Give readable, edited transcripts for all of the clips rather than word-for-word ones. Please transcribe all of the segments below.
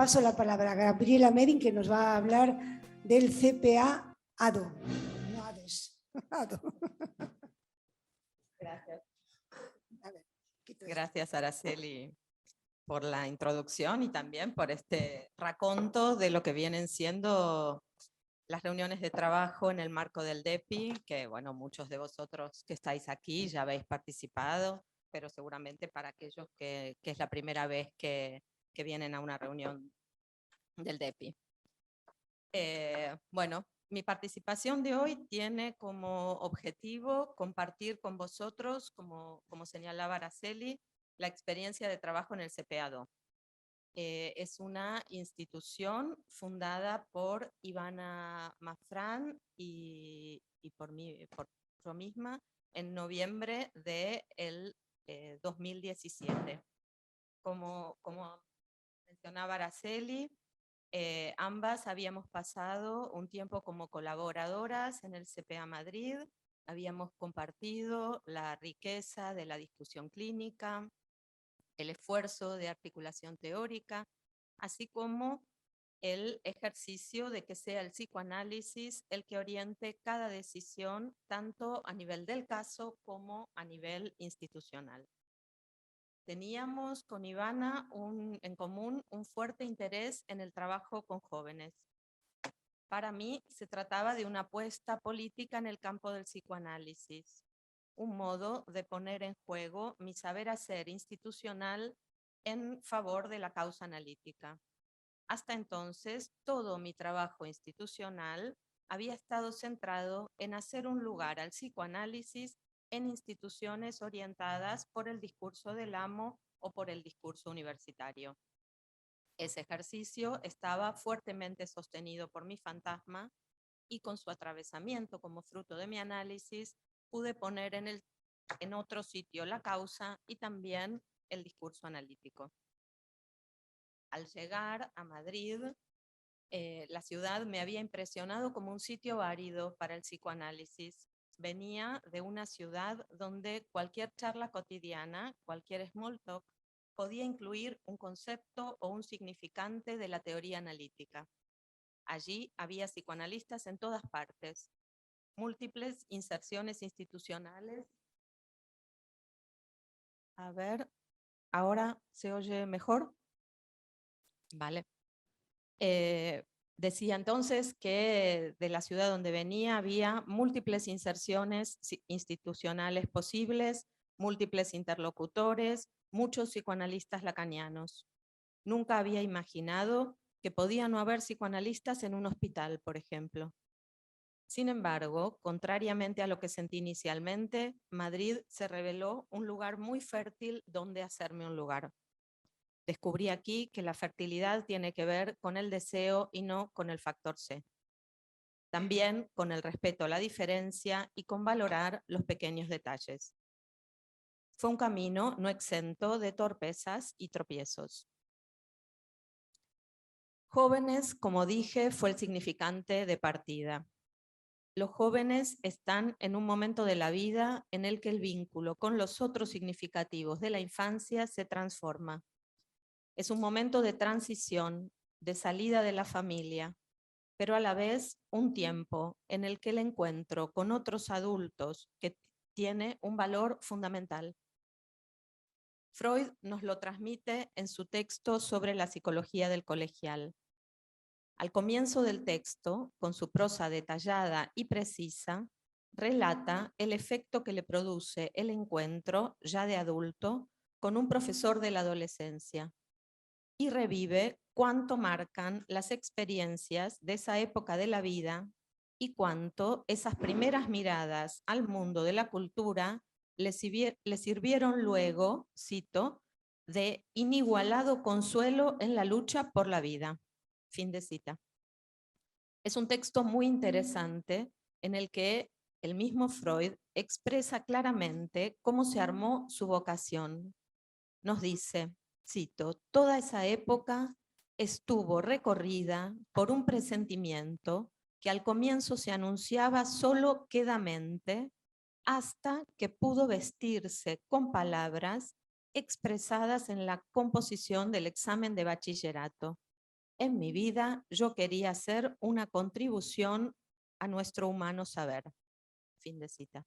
paso la palabra a Gabriela Medin, que nos va a hablar del CPA ADO. No ADOS, ADO. Gracias. A ver, Gracias, Araceli, por la introducción y también por este raconto de lo que vienen siendo las reuniones de trabajo en el marco del DEPI, que bueno, muchos de vosotros que estáis aquí ya habéis participado, pero seguramente para aquellos que es la primera vez que vienen a una reunión del DEPI. Bueno, mi participación de hoy tiene como objetivo compartir con vosotros, como señalaba Araceli, la experiencia de trabajo en el CPA-DO. Es una institución fundada por Ivana Mafran y por yo misma en noviembre del 2017. Como mencionaba Araceli, ambas habíamos pasado un tiempo como colaboradoras en el CPA Madrid, habíamos compartido la riqueza de la discusión clínica, el esfuerzo de articulación teórica, así como el ejercicio de que sea el psicoanálisis el que oriente cada decisión, tanto a nivel del caso como a nivel institucional. Teníamos con Ivana en común un fuerte interés en el trabajo con jóvenes. Para mí se trataba de una apuesta política en el campo del psicoanálisis, un modo de poner en juego mi saber hacer institucional en favor de la causa analítica. Hasta entonces, todo mi trabajo institucional había estado centrado en hacer un lugar al psicoanálisis en instituciones orientadas por el discurso del amo o por el discurso universitario. Ese ejercicio estaba fuertemente sostenido por mi fantasma y con su atravesamiento como fruto de mi análisis pude poner en otro sitio la causa y también el discurso analítico. Al llegar a Madrid, la ciudad me había impresionado como un sitio árido para el psicoanálisis. Venía de una ciudad donde cualquier charla cotidiana, cualquier small talk, podía incluir un concepto o un significante de la teoría analítica. Allí había psicoanalistas en todas partes, múltiples inserciones institucionales. A ver, ¿ahora se oye mejor? Vale. Decía entonces que de la ciudad donde venía había múltiples inserciones institucionales posibles, múltiples interlocutores, muchos psicoanalistas lacanianos. Nunca había imaginado que podía no haber psicoanalistas en un hospital, por ejemplo. Sin embargo, contrariamente a lo que sentí inicialmente, Madrid se reveló un lugar muy fértil donde hacerme un lugar. Descubrí aquí que la fertilidad tiene que ver con el deseo y no con el factor C. También con el respeto a la diferencia y con valorar los pequeños detalles. Fue un camino no exento de torpezas y tropiezos. Jóvenes, como dije, fue el significante de partida. Los jóvenes están en un momento de la vida en el que el vínculo con los otros significativos de la infancia se transforma. Es un momento de transición, de salida de la familia, pero a la vez un tiempo en el que el encuentro con otros adultos que tiene un valor fundamental. Freud nos lo transmite en su texto sobre la psicología del colegial. Al comienzo del texto, con su prosa detallada y precisa, relata el efecto que le produce el encuentro, ya de adulto, con un profesor de la adolescencia y revive cuánto marcan las experiencias de esa época de la vida y cuánto esas primeras miradas al mundo de la cultura le sirvieron luego, cito, de inigualado consuelo en la lucha por la vida. Fin de cita. Es un texto muy interesante en el que el mismo Freud expresa claramente cómo se armó su vocación. Nos dice, cito, toda esa época estuvo recorrida por un presentimiento que al comienzo se anunciaba solo quedamente hasta que pudo vestirse con palabras expresadas en la composición del examen de bachillerato. en mi vida yo quería hacer una contribución a nuestro humano saber. Fin de cita.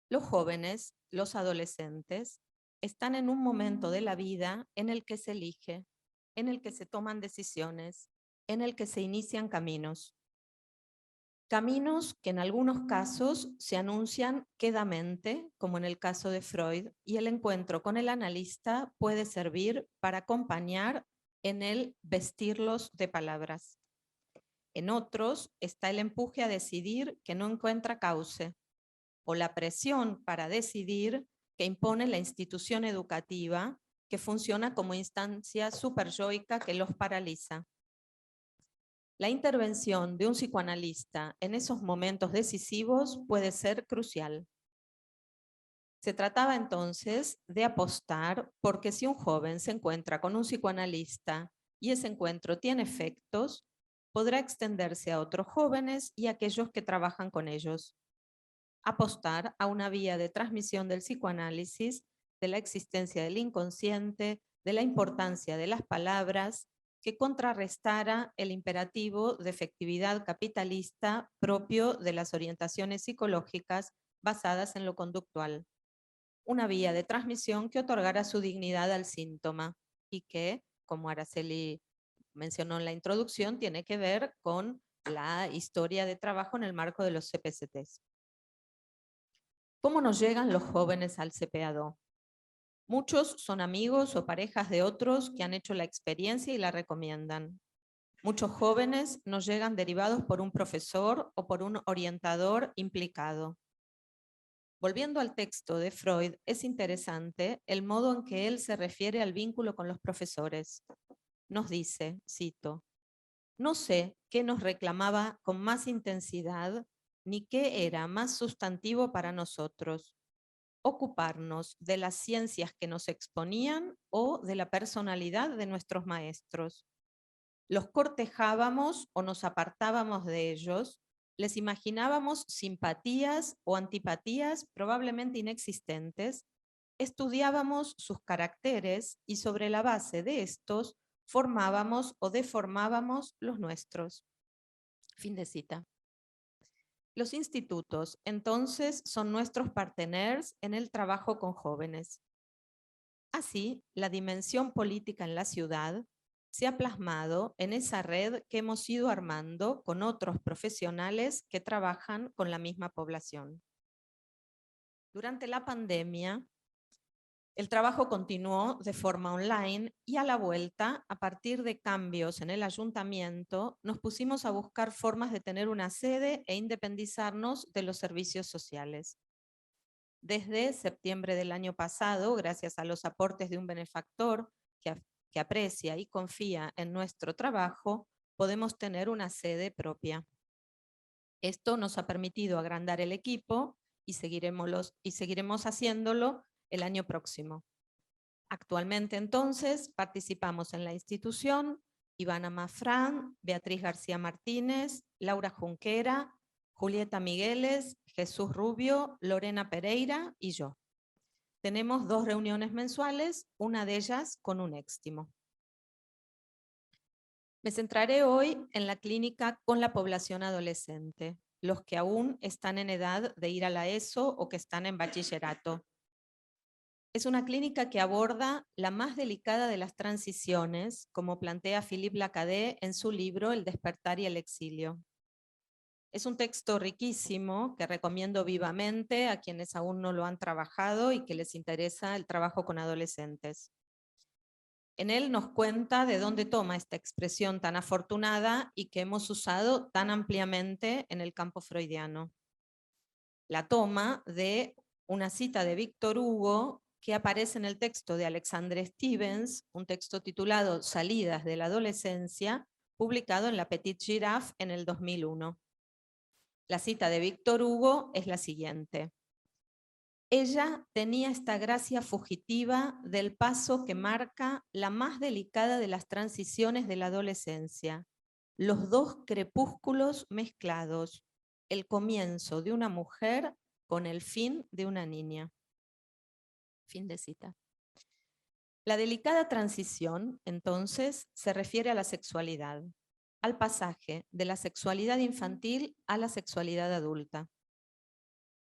Los jóvenes, los adolescentes, están en un momento de la vida en el que se elige, en el que se toman decisiones, en el que se inician caminos. Caminos que en algunos casos se anuncian quedamente, como en el caso de Freud, y el encuentro con el analista puede servir para acompañar en el vestirlos de palabras. En otros está el empuje a decidir que no encuentra cauce, o la presión para decidir que impone la institución educativa, que funciona como instancia superyoica que los paraliza. La intervención de un psicoanalista en esos momentos decisivos puede ser crucial. Se trataba entonces de apostar porque si un joven se encuentra con un psicoanalista y ese encuentro tiene efectos, podrá extenderse a otros jóvenes y a aquellos que trabajan con ellos. Apostar a una vía de transmisión del psicoanálisis, de la existencia del inconsciente, de la importancia de las palabras, que contrarrestara el imperativo de efectividad capitalista propio de las orientaciones psicológicas basadas en lo conductual. Una vía de transmisión que otorgara su dignidad al síntoma y que, como Araceli mencionó en la introducción, tiene que ver con la historia de trabajo en el marco de los CPCTs. ¿Cómo nos llegan los jóvenes al CPA-DO? Muchos son amigos o parejas de otros que han hecho la experiencia y la recomiendan. Muchos jóvenes nos llegan derivados por un profesor o por un orientador implicado. Volviendo al texto de Freud, es interesante el modo en que él se refiere al vínculo con los profesores. Nos dice, cito, no sé qué nos reclamaba con más intensidad ni qué era más sustantivo para nosotros, ocuparnos de las ciencias que nos exponían o de la personalidad de nuestros maestros. Los cortejábamos o nos apartábamos de ellos, les imaginábamos simpatías o antipatías probablemente inexistentes, estudiábamos sus caracteres y sobre la base de estos formábamos o deformábamos los nuestros. Fin de cita. Los institutos, entonces, son nuestros partners en el trabajo con jóvenes. Así, la dimensión política en la ciudad se ha plasmado en esa red que hemos ido armando con otros profesionales que trabajan con la misma población. Durante la pandemia, el trabajo continuó de forma online y a la vuelta, a partir de cambios en el ayuntamiento, nos pusimos a buscar formas de tener una sede e independizarnos de los servicios sociales. Desde septiembre del año pasado, gracias a los aportes de un benefactor que aprecia y confía en nuestro trabajo, podemos tener una sede propia. Esto nos ha permitido agrandar el equipo y seguiremos haciéndolo el año próximo. Actualmente, entonces, participamos en la institución Ivana Mafrán, Beatriz García Martínez, Laura Junquera, Julieta Migueles, Jesús Rubio, Lorena Pereira y yo. Tenemos 2 reuniones mensuales, una de ellas con un éxtimo. Me centraré hoy en la clínica con la población adolescente, los que aún están en edad de ir a la ESO o que están en bachillerato. Es una clínica que aborda la más delicada de las transiciones, como plantea Philippe Lacadet en su libro El despertar y el exilio. Es un texto riquísimo que recomiendo vivamente a quienes aún no lo han trabajado y que les interesa el trabajo con adolescentes. En él nos cuenta de dónde toma esta expresión tan afortunada y que hemos usado tan ampliamente en el campo freudiano. La toma de una cita de Víctor Hugo que aparece en el texto de Alexandre Stevens, un texto titulado Salidas de la adolescencia, publicado en la Petite Girafe en el 2001. La cita de Víctor Hugo es la siguiente. Ella tenía esta gracia fugitiva del paso que marca la más delicada de las transiciones de la adolescencia, los 2 crepúsculos mezclados, el comienzo de una mujer con el fin de una niña. Fin de cita. La delicada transición, entonces, se refiere a la sexualidad, al pasaje de la sexualidad infantil a la sexualidad adulta.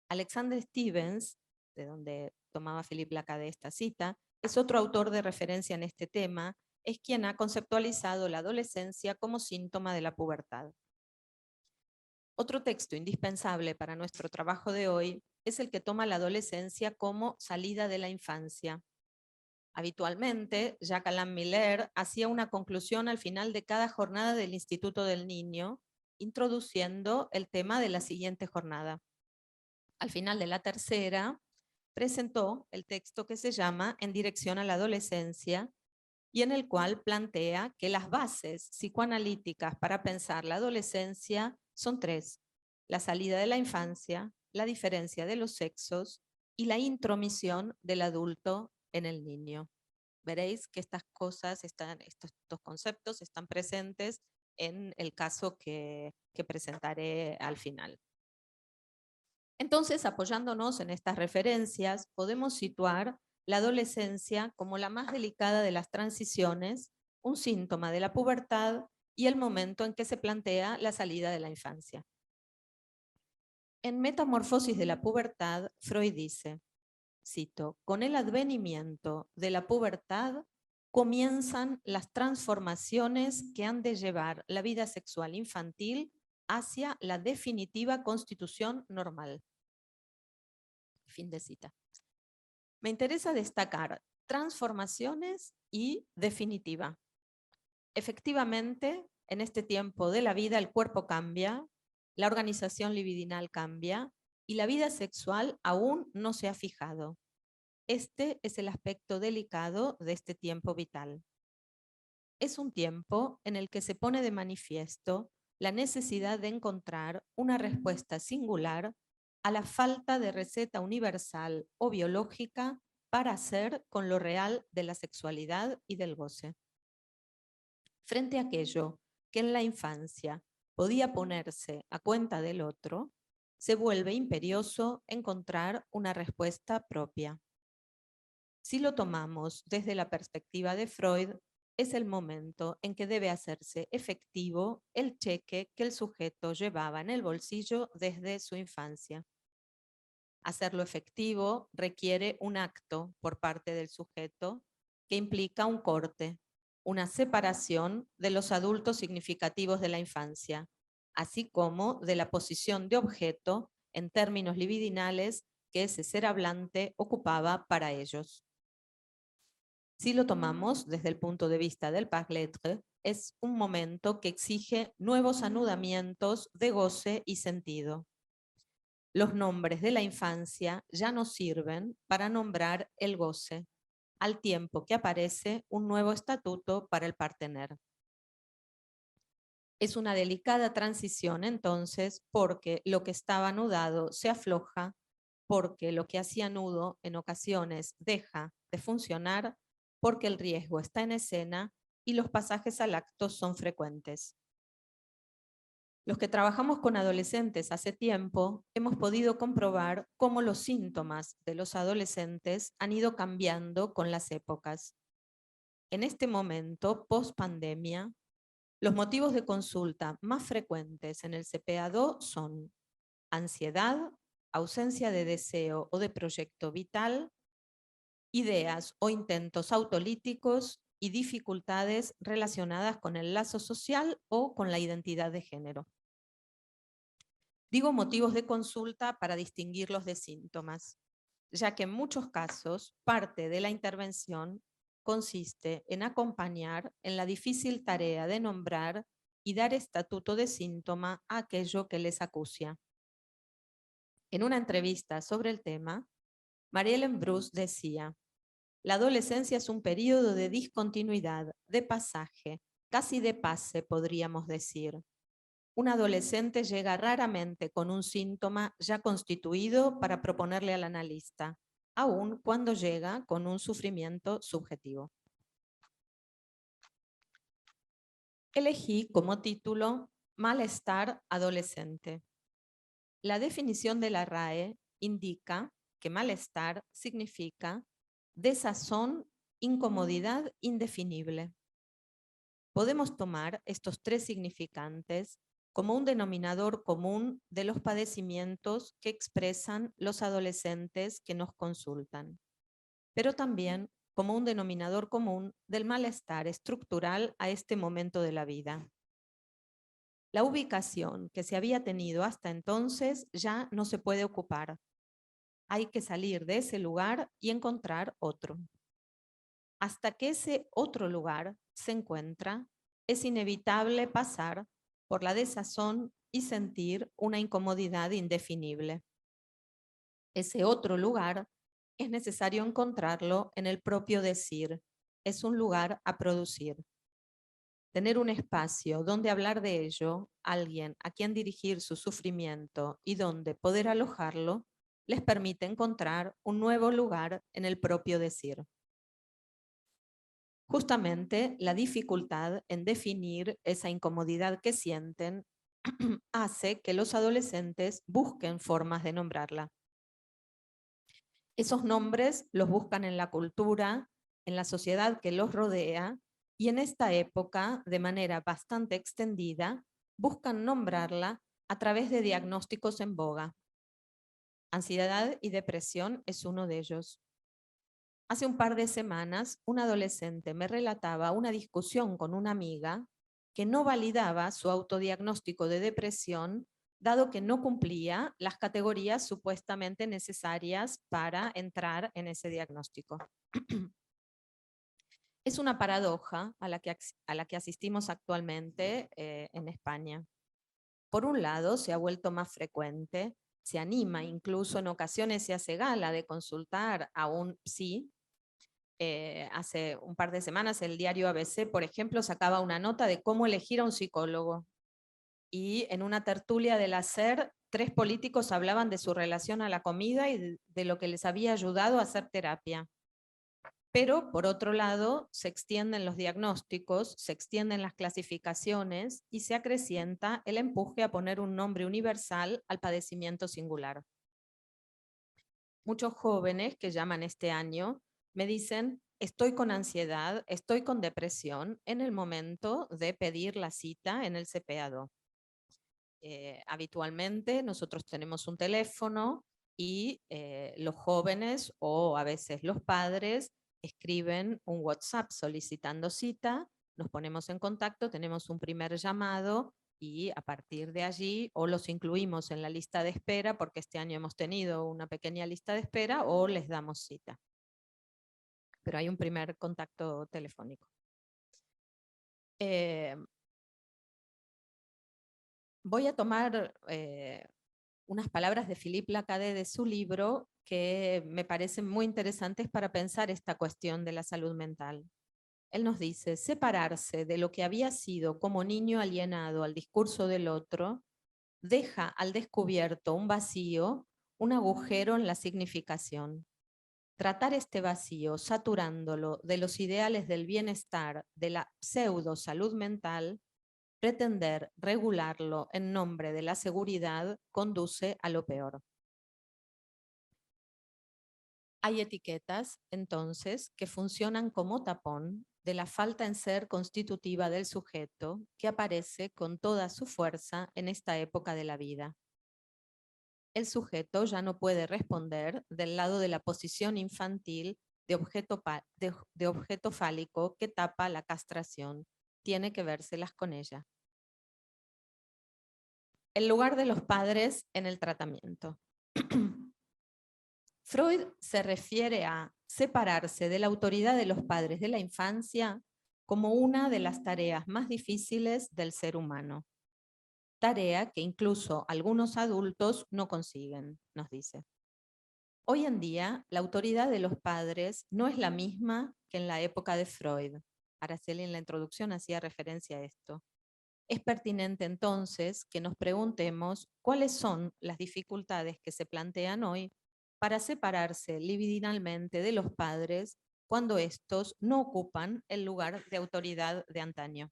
Alexander Stevens, de donde tomaba Philippe Lacaze esta cita, es otro autor de referencia en este tema, es quien ha conceptualizado la adolescencia como síntoma de la pubertad. Otro texto indispensable para nuestro trabajo de hoy es el que toma la adolescencia como salida de la infancia. Habitualmente, Jacques Alain Miller hacía una conclusión al final de cada jornada del Instituto del Niño, introduciendo el tema de la siguiente jornada. Al final de la tercera, presentó el texto que se llama En dirección a la adolescencia, y en el cual plantea que las bases psicoanalíticas para pensar la adolescencia son tres: la salida de la infancia, la diferencia de los sexos y la intromisión del adulto en el niño. Veréis que estas cosas, estos conceptos están presentes en el caso que presentaré al final. Entonces, apoyándonos en estas referencias, podemos situar la adolescencia como la más delicada de las transiciones, un síntoma de la pubertad y el momento en que se plantea la salida de la infancia. En Metamorfosis de la pubertad, Freud dice, cito, con el advenimiento de la pubertad comienzan las transformaciones que han de llevar la vida sexual infantil hacia la definitiva constitución normal. Fin de cita. Me interesa destacar transformaciones y definitiva. Efectivamente, en este tiempo de la vida el cuerpo cambia, la organización libidinal cambia y la vida sexual aún no se ha fijado. Este es el aspecto delicado de este tiempo vital. Es un tiempo en el que se pone de manifiesto la necesidad de encontrar una respuesta singular a la falta de receta universal o biológica para hacer con lo real de la sexualidad y del goce. Frente a aquello que en la infancia podía ponerse a cuenta del otro, se vuelve imperioso encontrar una respuesta propia. Si lo tomamos desde la perspectiva de Freud, es el momento en que debe hacerse efectivo el cheque que el sujeto llevaba en el bolsillo desde su infancia. Hacerlo efectivo requiere un acto por parte del sujeto que implica un corte, una separación de los adultos significativos de la infancia, así como de la posición de objeto en términos libidinales que ese ser hablante ocupaba para ellos. Si lo tomamos desde el punto de vista del Parc-Lettres, es un momento que exige nuevos anudamientos de goce y sentido. Los nombres de la infancia ya no sirven para nombrar el goce, al tiempo que aparece un nuevo estatuto para el partener. Es una delicada transición entonces porque lo que estaba anudado se afloja, porque lo que hacía nudo en ocasiones deja de funcionar, porque el riesgo está en escena y los pasajes al acto son frecuentes. Los que trabajamos con adolescentes hace tiempo hemos podido comprobar cómo los síntomas de los adolescentes han ido cambiando con las épocas. En este momento, post pandemia, los motivos de consulta más frecuentes en el CPA-2 son ansiedad, ausencia de deseo o de proyecto vital, ideas o intentos autolíticos y dificultades relacionadas con el lazo social o con la identidad de género. Digo motivos de consulta para distinguirlos de síntomas, ya que en muchos casos parte de la intervención consiste en acompañar en la difícil tarea de nombrar y dar estatuto de síntoma a aquello que les acucia. En una entrevista sobre el tema, Marie-Hélène Bruce decía, la adolescencia es un periodo de discontinuidad, de pasaje, casi de pase podríamos decir. Un adolescente llega raramente con un síntoma ya constituido para proponerle al analista, aun cuando llega con un sufrimiento subjetivo. Elegí como título Malestar adolescente. La definición de la RAE indica que malestar significa desazón incomodidad indefinible. Podemos tomar estos tres significantes como un denominador común de los padecimientos que expresan los adolescentes que nos consultan, pero también como un denominador común del malestar estructural a este momento de la vida. La ubicación que se había tenido hasta entonces ya no se puede ocupar. Hay que salir de ese lugar y encontrar otro. Hasta que ese otro lugar se encuentra, es inevitable pasar por la desazón y sentir una incomodidad indefinible. Ese otro lugar es necesario encontrarlo en el propio decir. Es un lugar a producir. Tener un espacio donde hablar de ello, alguien a quien dirigir su sufrimiento y donde poder alojarlo, les permite encontrar un nuevo lugar en el propio decir. Justamente la dificultad en definir esa incomodidad que sienten hace que los adolescentes busquen formas de nombrarla. Esos nombres los buscan en la cultura, en la sociedad que los rodea, y en esta época, de manera bastante extendida, buscan nombrarla a través de diagnósticos en boga. Ansiedad y depresión es uno de ellos. Hace un par de semanas, un adolescente me relataba una discusión con una amiga que no validaba su autodiagnóstico de depresión, dado que no cumplía las categorías supuestamente necesarias para entrar en ese diagnóstico. Es una paradoja a la que asistimos actualmente en España. Por un lado, se ha vuelto más frecuente, se anima, incluso en ocasiones se hace gala de consultar a un psi. Hace un par de semanas el diario ABC, por ejemplo, sacaba una nota de cómo elegir a un psicólogo. Y en una tertulia del hacer, 3 políticos hablaban de su relación a la comida y de lo que les había ayudado a hacer terapia. Pero, por otro lado, se extienden los diagnósticos, se extienden las clasificaciones y se acrecienta el empuje a poner un nombre universal al padecimiento singular. Muchos jóvenes que llaman este año me dicen, estoy con ansiedad, estoy con depresión en el momento de pedir la cita en el CPA-2. Habitualmente nosotros tenemos un teléfono y los jóvenes o a veces los padres escriben un WhatsApp solicitando cita, nos ponemos en contacto, tenemos un primer llamado y a partir de allí o los incluimos en la lista de espera porque este año hemos tenido una pequeña lista de espera o les damos cita. Pero hay un primer contacto telefónico. Voy a tomar unas palabras de Philippe Lacaze de su libro que me parecen muy interesantes para pensar esta cuestión de la salud mental. Él nos dice, separarse de lo que había sido como niño alienado al discurso del otro, deja al descubierto un vacío, un agujero en la significación. Tratar este vacío, saturándolo de los ideales del bienestar, de la pseudo salud mental, pretender regularlo en nombre de la seguridad conduce a lo peor. Hay etiquetas, entonces, que funcionan como tapón de la falta en ser constitutiva del sujeto que aparece con toda su fuerza en esta época de la vida. El sujeto ya no puede responder del lado de la posición infantil de objeto fálico que tapa la castración. Tiene que vérselas con ella. El lugar de los padres en el tratamiento. Freud se refiere a separarse de la autoridad de los padres de la infancia como una de las tareas más difíciles del ser humano. Tarea que incluso algunos adultos no consiguen, nos dice. Hoy en día, la autoridad de los padres no es la misma que en la época de Freud. Araceli en la introducción hacía referencia a esto. Es pertinente entonces que nos preguntemos cuáles son las dificultades que se plantean hoy para separarse libidinalmente de los padres cuando estos no ocupan el lugar de autoridad de antaño.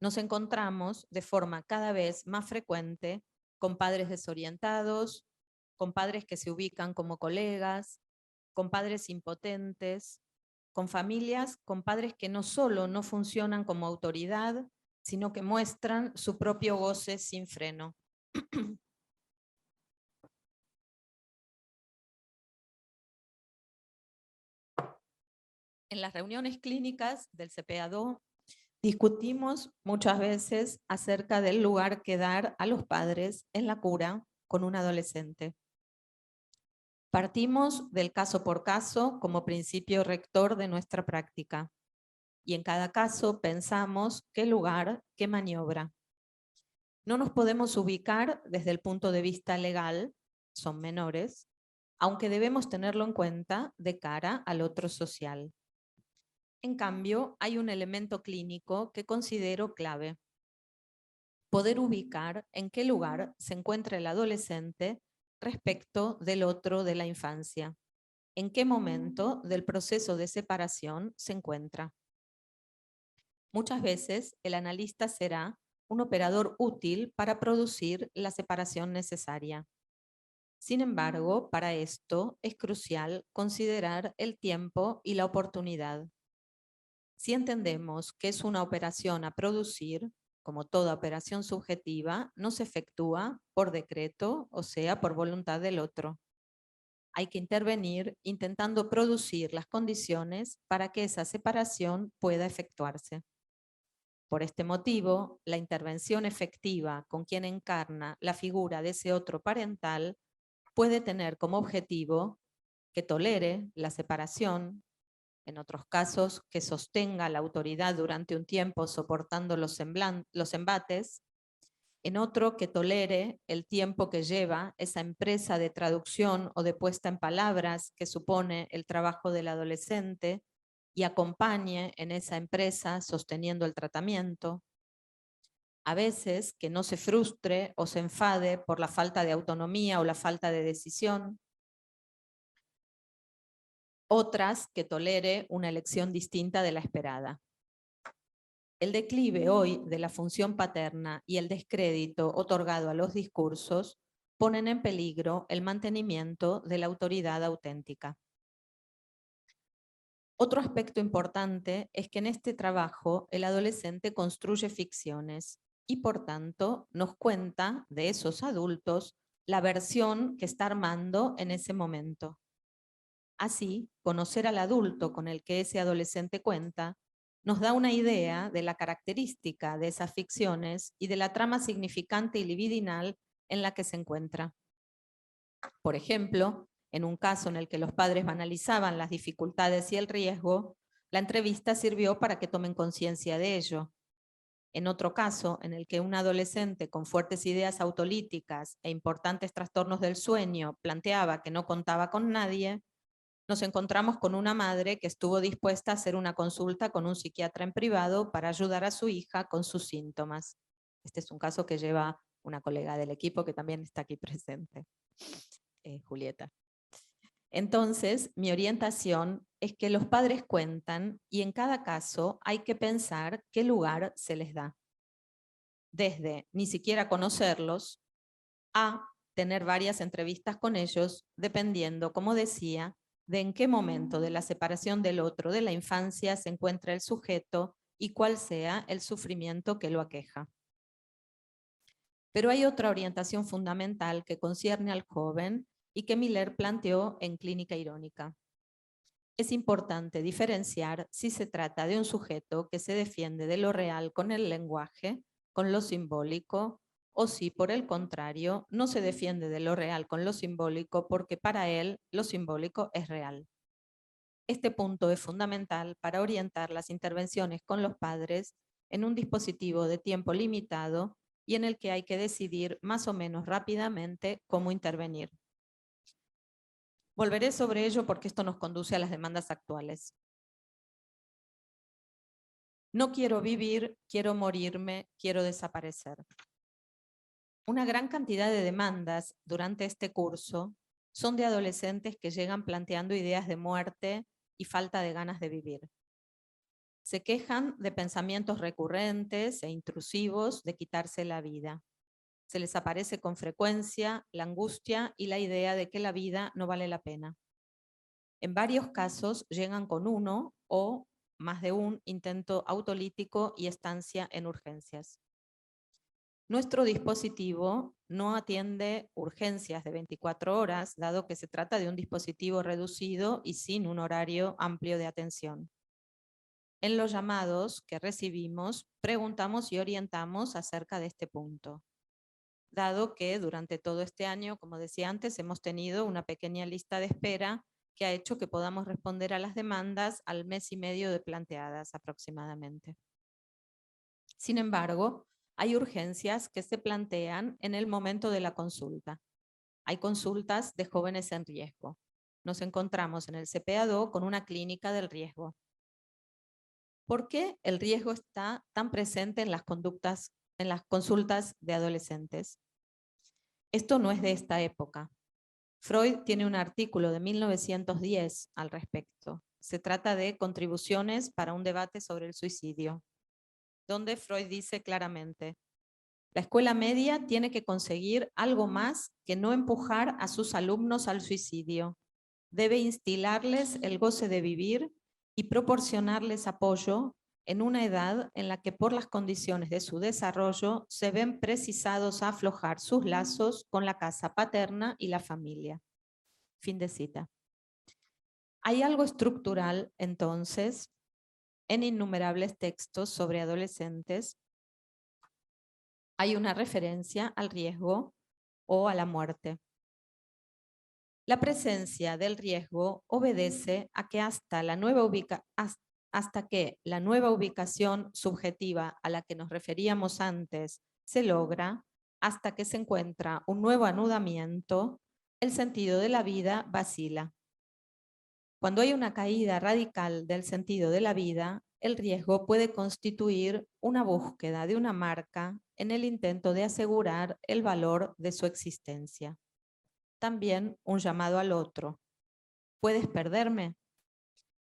Nos encontramos de forma cada vez más frecuente con padres desorientados, con padres que se ubican como colegas, con padres impotentes, con familias, con padres que no solo no funcionan como autoridad, sino que muestran su propio goce sin freno. En las reuniones clínicas del CPA-2 discutimos muchas veces acerca del lugar que dar a los padres en la cura con un adolescente. Partimos del caso por caso como principio rector de nuestra práctica y en cada caso pensamos qué lugar, qué maniobra. No nos podemos ubicar desde el punto de vista legal, son menores, aunque debemos tenerlo en cuenta de cara al otro social. En cambio, hay un elemento clínico que considero clave. Poder ubicar en qué lugar se encuentra el adolescente respecto del otro de la infancia. En qué momento del proceso de separación se encuentra. Muchas veces el analista será un operador útil para producir la separación necesaria. Sin embargo, para esto es crucial considerar el tiempo y la oportunidad. Si entendemos que es una operación a producir, como toda operación subjetiva, no se efectúa por decreto, o sea, por voluntad del otro. Hay que intervenir intentando producir las condiciones para que esa separación pueda efectuarse. Por este motivo, la intervención efectiva con quien encarna la figura de ese otro parental puede tener como objetivo que tolere la separación, en otros casos que sostenga la autoridad durante un tiempo soportando los embates, en otro que tolere el tiempo que lleva esa empresa de traducción o de puesta en palabras que supone el trabajo del adolescente y acompañe en esa empresa sosteniendo el tratamiento. A veces que no se frustre o se enfade por la falta de autonomía o la falta de decisión. Otras que tolere una elección distinta de la esperada. El declive hoy de la función paterna y el descrédito otorgado a los discursos ponen en peligro el mantenimiento de la autoridad auténtica. Otro aspecto importante es que en este trabajo el adolescente construye ficciones y por tanto nos cuenta de esos adultos la versión que está armando en ese momento. Así, conocer al adulto con el que ese adolescente cuenta nos da una idea de la característica de esas ficciones y de la trama significante y libidinal en la que se encuentra. Por ejemplo, en un caso en el que los padres banalizaban las dificultades y el riesgo, la entrevista sirvió para que tomen conciencia de ello. En otro caso, en el que un adolescente con fuertes ideas autolíticas e importantes trastornos del sueño planteaba que no contaba con nadie, nos encontramos con una madre que estuvo dispuesta a hacer una consulta con un psiquiatra en privado para ayudar a su hija con sus síntomas. Este es un caso que lleva una colega del equipo que también está aquí presente, Julieta. Entonces, mi orientación es que los padres cuentan y en cada caso hay que pensar qué lugar se les da. Desde ni siquiera conocerlos a tener varias entrevistas con ellos, dependiendo, como decía, de en qué momento de la separación del otro de la infancia se encuentra el sujeto y cuál sea el sufrimiento que lo aqueja. Pero hay otra orientación fundamental que concierne al joven y que Miller planteó en Clínica Irónica. Es importante diferenciar si se trata de un sujeto que se defiende de lo real con el lenguaje, con lo simbólico, o si, por el contrario, no se defiende de lo real con lo simbólico porque para él lo simbólico es real. Este punto es fundamental para orientar las intervenciones con los padres en un dispositivo de tiempo limitado y en el que hay que decidir más o menos rápidamente cómo intervenir. Volveré sobre ello porque esto nos conduce a las demandas actuales. No quiero vivir, quiero morirme, quiero desaparecer. Una gran cantidad de demandas durante este curso son de adolescentes que llegan planteando ideas de muerte y falta de ganas de vivir. Se quejan de pensamientos recurrentes e intrusivos de quitarse la vida. Se les aparece con frecuencia la angustia y la idea de que la vida no vale la pena. En varios casos llegan con uno o más de un intento autolítico y estancia en urgencias. Nuestro dispositivo no atiende urgencias de 24 horas, dado que se trata de un dispositivo reducido y sin un horario amplio de atención. En los llamados que recibimos, preguntamos y orientamos acerca de este punto, dado que durante todo este año, como decía antes, hemos tenido una pequeña lista de espera que ha hecho que podamos responder a las demandas al mes y medio de planteadas aproximadamente. Sin embargo, hay urgencias que se plantean en el momento de la consulta. Hay consultas de jóvenes en riesgo. Nos encontramos en el CPA-2 con una clínica del riesgo. ¿Por qué el riesgo está tan presente en las consultas de adolescentes? Esto no es de esta época. Freud tiene un artículo de 1910 al respecto. Se trata de Contribuciones para un debate sobre el suicidio, donde Freud dice claramente: la escuela media tiene que conseguir algo más que no empujar a sus alumnos al suicidio. Debe instilarles el goce de vivir y proporcionarles apoyo en una edad en la que por las condiciones de su desarrollo se ven precisados a aflojar sus lazos con la casa paterna y la familia. Fin de cita. Hay algo estructural, entonces, en innumerables textos sobre adolescentes. Hay una referencia al riesgo o a la muerte. La presencia del riesgo obedece a que hasta que la nueva ubicación subjetiva a la que nos referíamos antes se logra, hasta que se encuentra un nuevo anudamiento, el sentido de la vida vacila. Cuando hay una caída radical del sentido de la vida, el riesgo puede constituir una búsqueda de una marca en el intento de asegurar el valor de su existencia. También un llamado al otro. ¿Puedes perderme?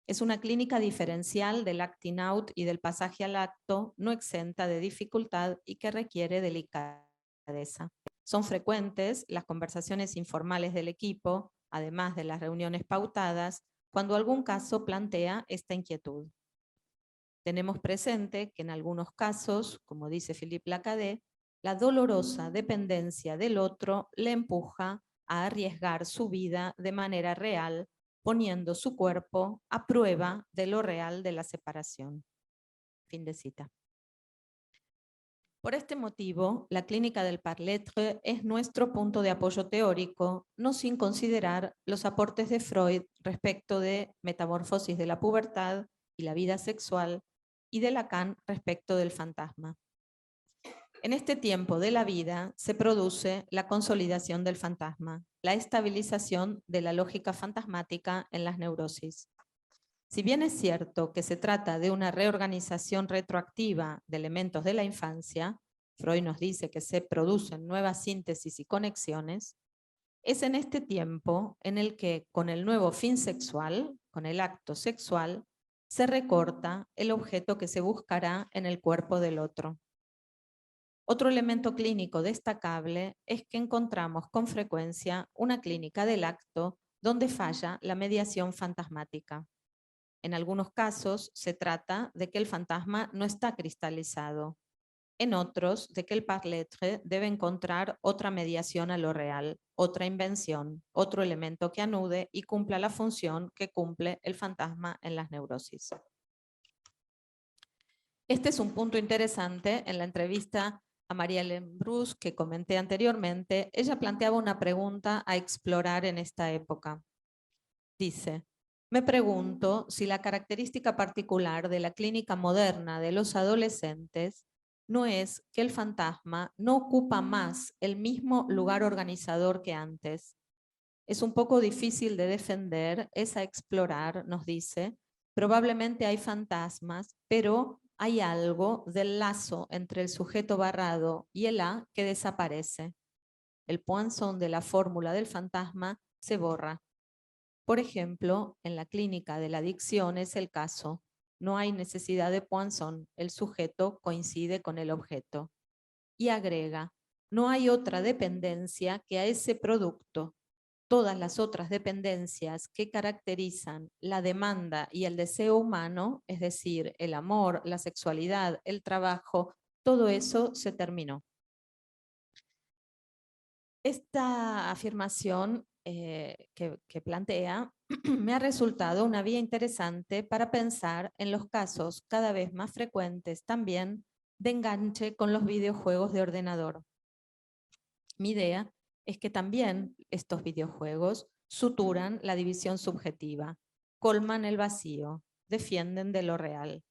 Es una clínica diferencial del acting out y del pasaje al acto, no exenta de dificultad y que requiere delicadeza. Son frecuentes las conversaciones informales del equipo, además de las reuniones pautadas, cuando algún caso plantea esta inquietud. Tenemos presente que en algunos casos, como dice Philippe Lacadet, la dolorosa dependencia del otro le empuja a arriesgar su vida de manera real, poniendo su cuerpo a prueba de lo real de la separación. Fin de cita. Por este motivo, la clínica del Parlettre es nuestro punto de apoyo teórico, no sin considerar los aportes de Freud respecto de metamorfosis de la pubertad y la vida sexual, y de Lacan respecto del fantasma. En este tiempo de la vida se produce la consolidación del fantasma, la estabilización de la lógica fantasmática en las neurosis. Si bien es cierto que se trata de una reorganización retroactiva de elementos de la infancia, Freud nos dice que se producen nuevas síntesis y conexiones, es en este tiempo en el que, con el nuevo fin sexual, con el acto sexual, se recorta el objeto que se buscará en el cuerpo del otro. Otro elemento clínico destacable es que encontramos con frecuencia una clínica del acto donde falla la mediación fantasmática. En algunos casos se trata de que el fantasma no está cristalizado. En otros, de que el Parlettre debe encontrar otra mediación a lo real, otra invención, otro elemento que anude y cumpla la función que cumple el fantasma en las neurosis. Este es un punto interesante en la entrevista a Marie-Hélène Bruce que comenté anteriormente. Ella planteaba una pregunta a explorar en esta época. Dice: me pregunto si la característica particular de la clínica moderna de los adolescentes no es que el fantasma no ocupa más el mismo lugar organizador que antes. Es un poco difícil de defender, es a explorar, nos dice. Probablemente hay fantasmas, pero hay algo del lazo entre el sujeto barrado y el A que desaparece. El Poinçon de la fórmula del fantasma se borra. Por ejemplo, en la clínica de la adicción es el caso. No hay necesidad de Poinçon, el sujeto coincide con el objeto. Y agrega: no hay otra dependencia que a ese producto. todas las otras dependencias que caracterizan la demanda y el deseo humano, es decir, el amor, la sexualidad, el trabajo, todo eso se terminó. Esta afirmación que plantea me ha resultado una vía interesante para pensar en los casos cada vez más frecuentes también de enganche con los videojuegos de ordenador. Mi idea es que también estos videojuegos suturan la división subjetiva, colman el vacío, defienden de lo real.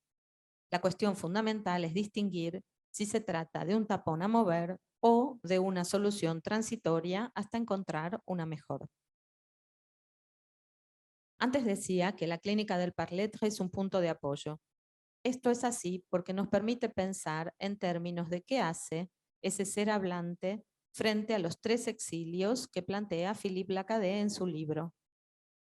La cuestión fundamental es distinguir si se trata de un tapón a mover o de una solución transitoria hasta encontrar una mejor. Antes decía que la clínica del Parletre es un punto de apoyo. Esto es así porque nos permite pensar en términos de qué hace ese ser hablante frente a los 3 exilios que plantea Philippe Lacadet en su libro.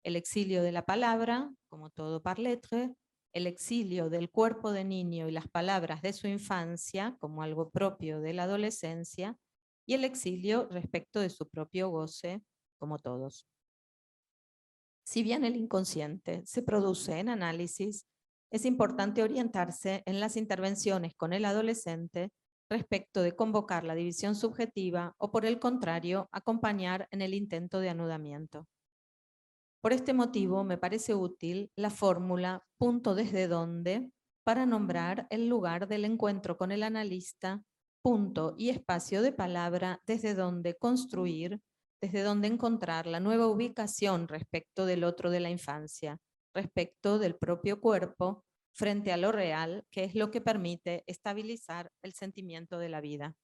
El exilio de la palabra, como todo Parletre, el exilio del cuerpo de niño y las palabras de su infancia, como algo propio de la adolescencia, y el exilio respecto de su propio goce, como todos. Si bien el inconsciente se produce en análisis, es importante orientarse en las intervenciones con el adolescente respecto de convocar la división subjetiva o, por el contrario, acompañar en el intento de anudamiento. Por este motivo, me parece útil la fórmula punto desde donde para nombrar el lugar del encuentro con el analista, punto y espacio de palabra desde donde construir, desde donde encontrar la nueva ubicación respecto del otro de la infancia, respecto del propio cuerpo, frente a lo real, que es lo que permite estabilizar el sentimiento de la vida.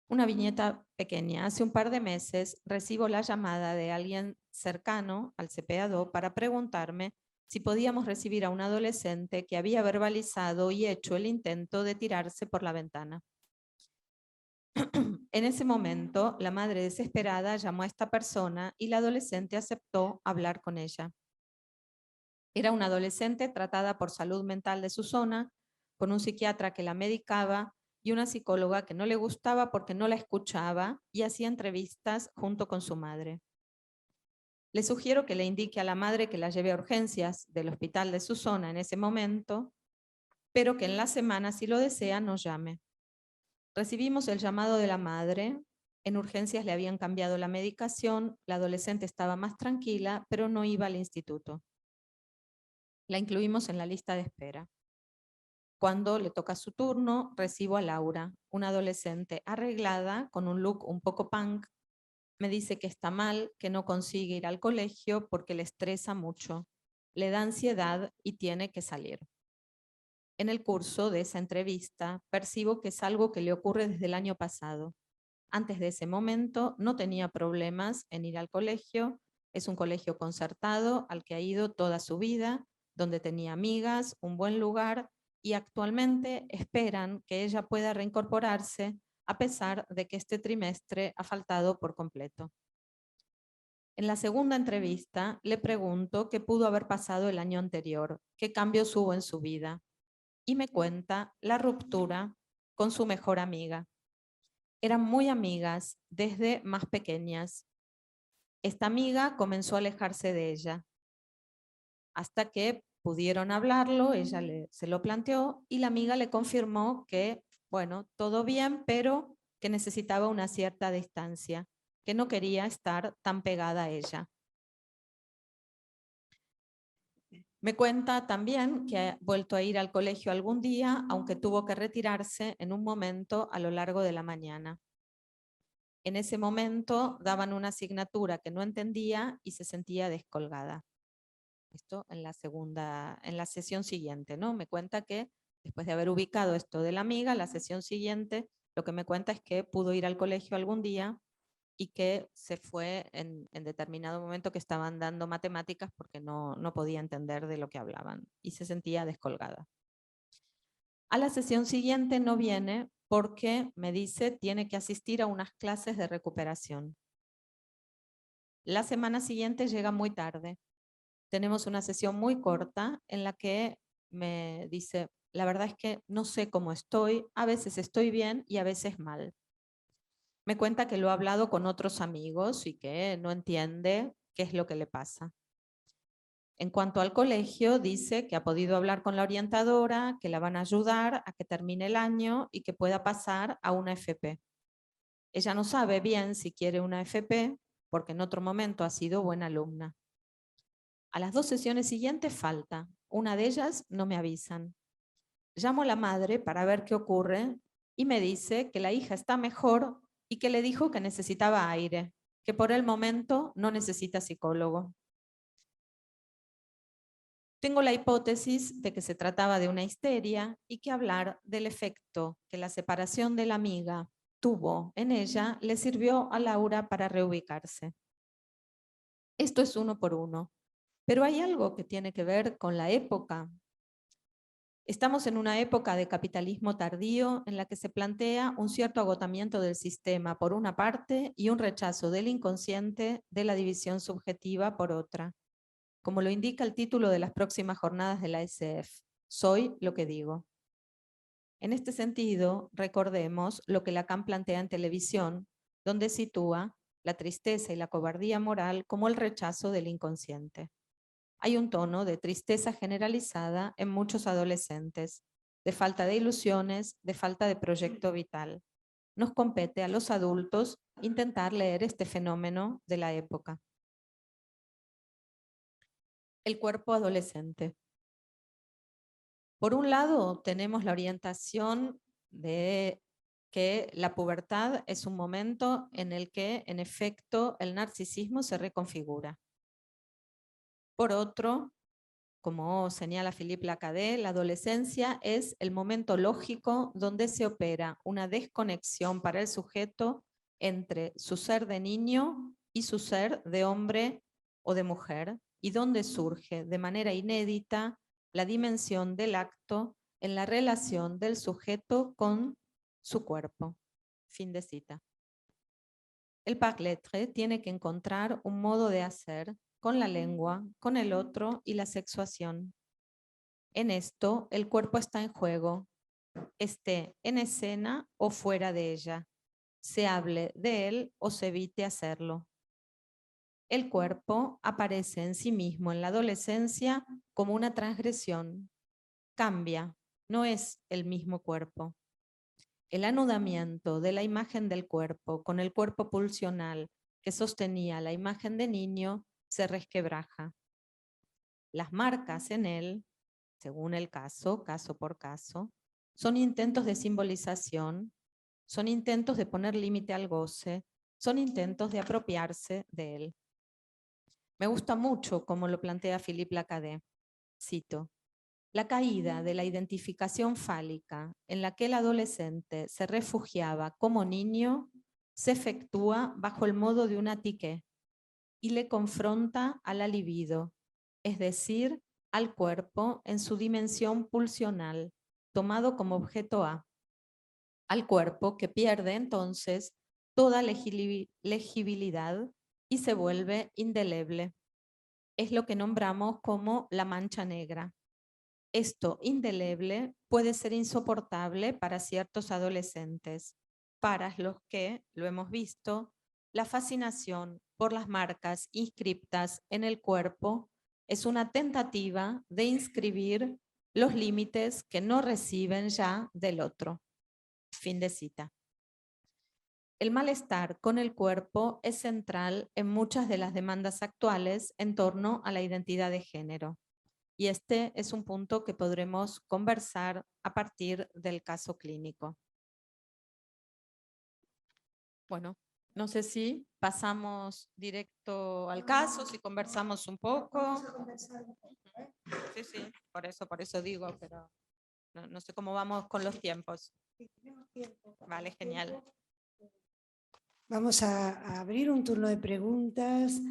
Una viñeta pequeña. Hace un par de meses recibo la llamada de alguien cercano al CPA2 para preguntarme si podíamos recibir a un adolescente que había verbalizado y hecho el intento de tirarse por la ventana. En ese momento, la madre desesperada llamó a esta persona y la adolescente aceptó hablar con ella. Era una adolescente tratada por salud mental de su zona, con un psiquiatra que la medicaba y una psicóloga que no le gustaba porque no la escuchaba y hacía entrevistas junto con su madre. Le sugiero que le indique a la madre que la lleve a urgencias del hospital de su zona en ese momento, pero que en la semana, si lo desea, nos llame. Recibimos el llamado de la madre. En urgencias le habían cambiado la medicación, la adolescente estaba más tranquila, pero no iba al instituto. La incluimos en la lista de espera. Cuando le toca su turno, recibo a Laura, una adolescente arreglada, con un look un poco punk. Me dice que está mal, que no consigue ir al colegio porque le estresa mucho, le da ansiedad y tiene que salir. En el curso de esa entrevista, percibo que es algo que le ocurre desde el año pasado. Antes de ese momento no tenía problemas en ir al colegio. Es un colegio concertado al que ha ido toda su vida, donde tenía amigas, un buen lugar, y actualmente esperan que ella pueda reincorporarse a pesar de que este trimestre ha faltado por completo. En la segunda entrevista le pregunto qué pudo haber pasado el año anterior, qué cambios hubo en su vida, y me cuenta la ruptura con su mejor amiga. Eran muy amigas desde más pequeñas. Esta amiga comenzó a alejarse de ella hasta que pudieron hablarlo, ella se lo planteó y la amiga le confirmó que, bueno, todo bien, pero que necesitaba una cierta distancia, que no quería estar tan pegada a ella. Me cuenta también que ha vuelto a ir al colegio algún día, aunque tuvo que retirarse en un momento a lo largo de la mañana. En ese momento daban una asignatura que no entendía y se sentía descolgada. Esto en la sesión siguiente, ¿no? Me cuenta que después de haber ubicado esto de la amiga, la sesión siguiente, lo que me cuenta es que pudo ir al colegio algún día y que se fue en determinado momento que estaban dando matemáticas porque no podía entender de lo que hablaban y se sentía descolgada. A la sesión siguiente no viene porque me dice tiene que asistir a unas clases de recuperación. La semana siguiente llega muy tarde. Tenemos una sesión muy corta en la que me dice, la verdad es que no sé cómo estoy, a veces estoy bien y a veces mal. Me cuenta que lo ha hablado con otros amigos y que no entiende qué es lo que le pasa. En cuanto al colegio, dice que ha podido hablar con la orientadora, que la van a ayudar a que termine el año y que pueda pasar a una FP. Ella no sabe bien si quiere una FP porque en otro momento ha sido buena alumna. A las 2 sesiones siguientes falta. Una de ellas no me avisan. Llamo a la madre para ver qué ocurre y me dice que la hija está mejor y que le dijo que necesitaba aire, que por el momento no necesita psicólogo. Tengo la hipótesis de que se trataba de una histeria y que hablar del efecto que la separación de la amiga tuvo en ella le sirvió a Laura para reubicarse. Esto es 1 por 1, pero hay algo que tiene que ver con la época. Estamos en una época de capitalismo tardío en la que se plantea un cierto agotamiento del sistema por una parte y un rechazo del inconsciente de la división subjetiva por otra. Como lo indica el título de las próximas jornadas de la SF, soy lo que digo. En este sentido, recordemos lo que Lacan plantea en televisión, donde sitúa la tristeza y la cobardía moral como el rechazo del inconsciente. Hay un tono de tristeza generalizada en muchos adolescentes, de falta de ilusiones, de falta de proyecto vital. Nos compete a los adultos intentar leer este fenómeno de la época. El cuerpo adolescente. Por un lado, tenemos la orientación de que la pubertad es un momento en el que, en efecto, el narcisismo se reconfigura. Por otro, como señala Philippe Lacaze, la adolescencia es el momento lógico donde se opera una desconexión para el sujeto entre su ser de niño y su ser de hombre o de mujer, y donde surge de manera inédita la dimensión del acto en la relación del sujeto con su cuerpo. Fin de cita. El parletre tiene que encontrar un modo de hacer con la lengua, con el otro y la sexuación. En esto, el cuerpo está en juego, esté en escena o fuera de ella, se hable de él o se evite hacerlo. El cuerpo aparece en sí mismo en la adolescencia como una transgresión. Cambia, no es el mismo cuerpo. El anudamiento de la imagen del cuerpo con el cuerpo pulsional que sostenía la imagen de niño se resquebraja. Las marcas en él, según el caso, caso por caso, son intentos de simbolización, son intentos de poner límite al goce, son intentos de apropiarse de él. Me gusta mucho cómo lo plantea Philippe Lacaze. Cito: la caída de la identificación fálica en la que el adolescente se refugiaba como niño se efectúa bajo el modo de una tique y le confronta a la libido, es decir, al cuerpo en su dimensión pulsional, tomado como objeto A, al cuerpo que pierde entonces toda legibilidad y se vuelve indeleble. Es lo que nombramos como la mancha negra. Esto indeleble puede ser insoportable para ciertos adolescentes, para los que, lo hemos visto, la fascinación por las marcas inscriptas en el cuerpo es una tentativa de inscribir los límites que no reciben ya del otro. Fin de cita. El malestar con el cuerpo es central en muchas de las demandas actuales en torno a la identidad de género. Y este es un punto que podremos conversar a partir del caso clínico. Bueno, no sé si pasamos directo al caso, si conversamos un poco. Sí, sí, por eso digo, pero no sé cómo vamos con los tiempos. Vale, genial. Vamos a abrir un turno de preguntas,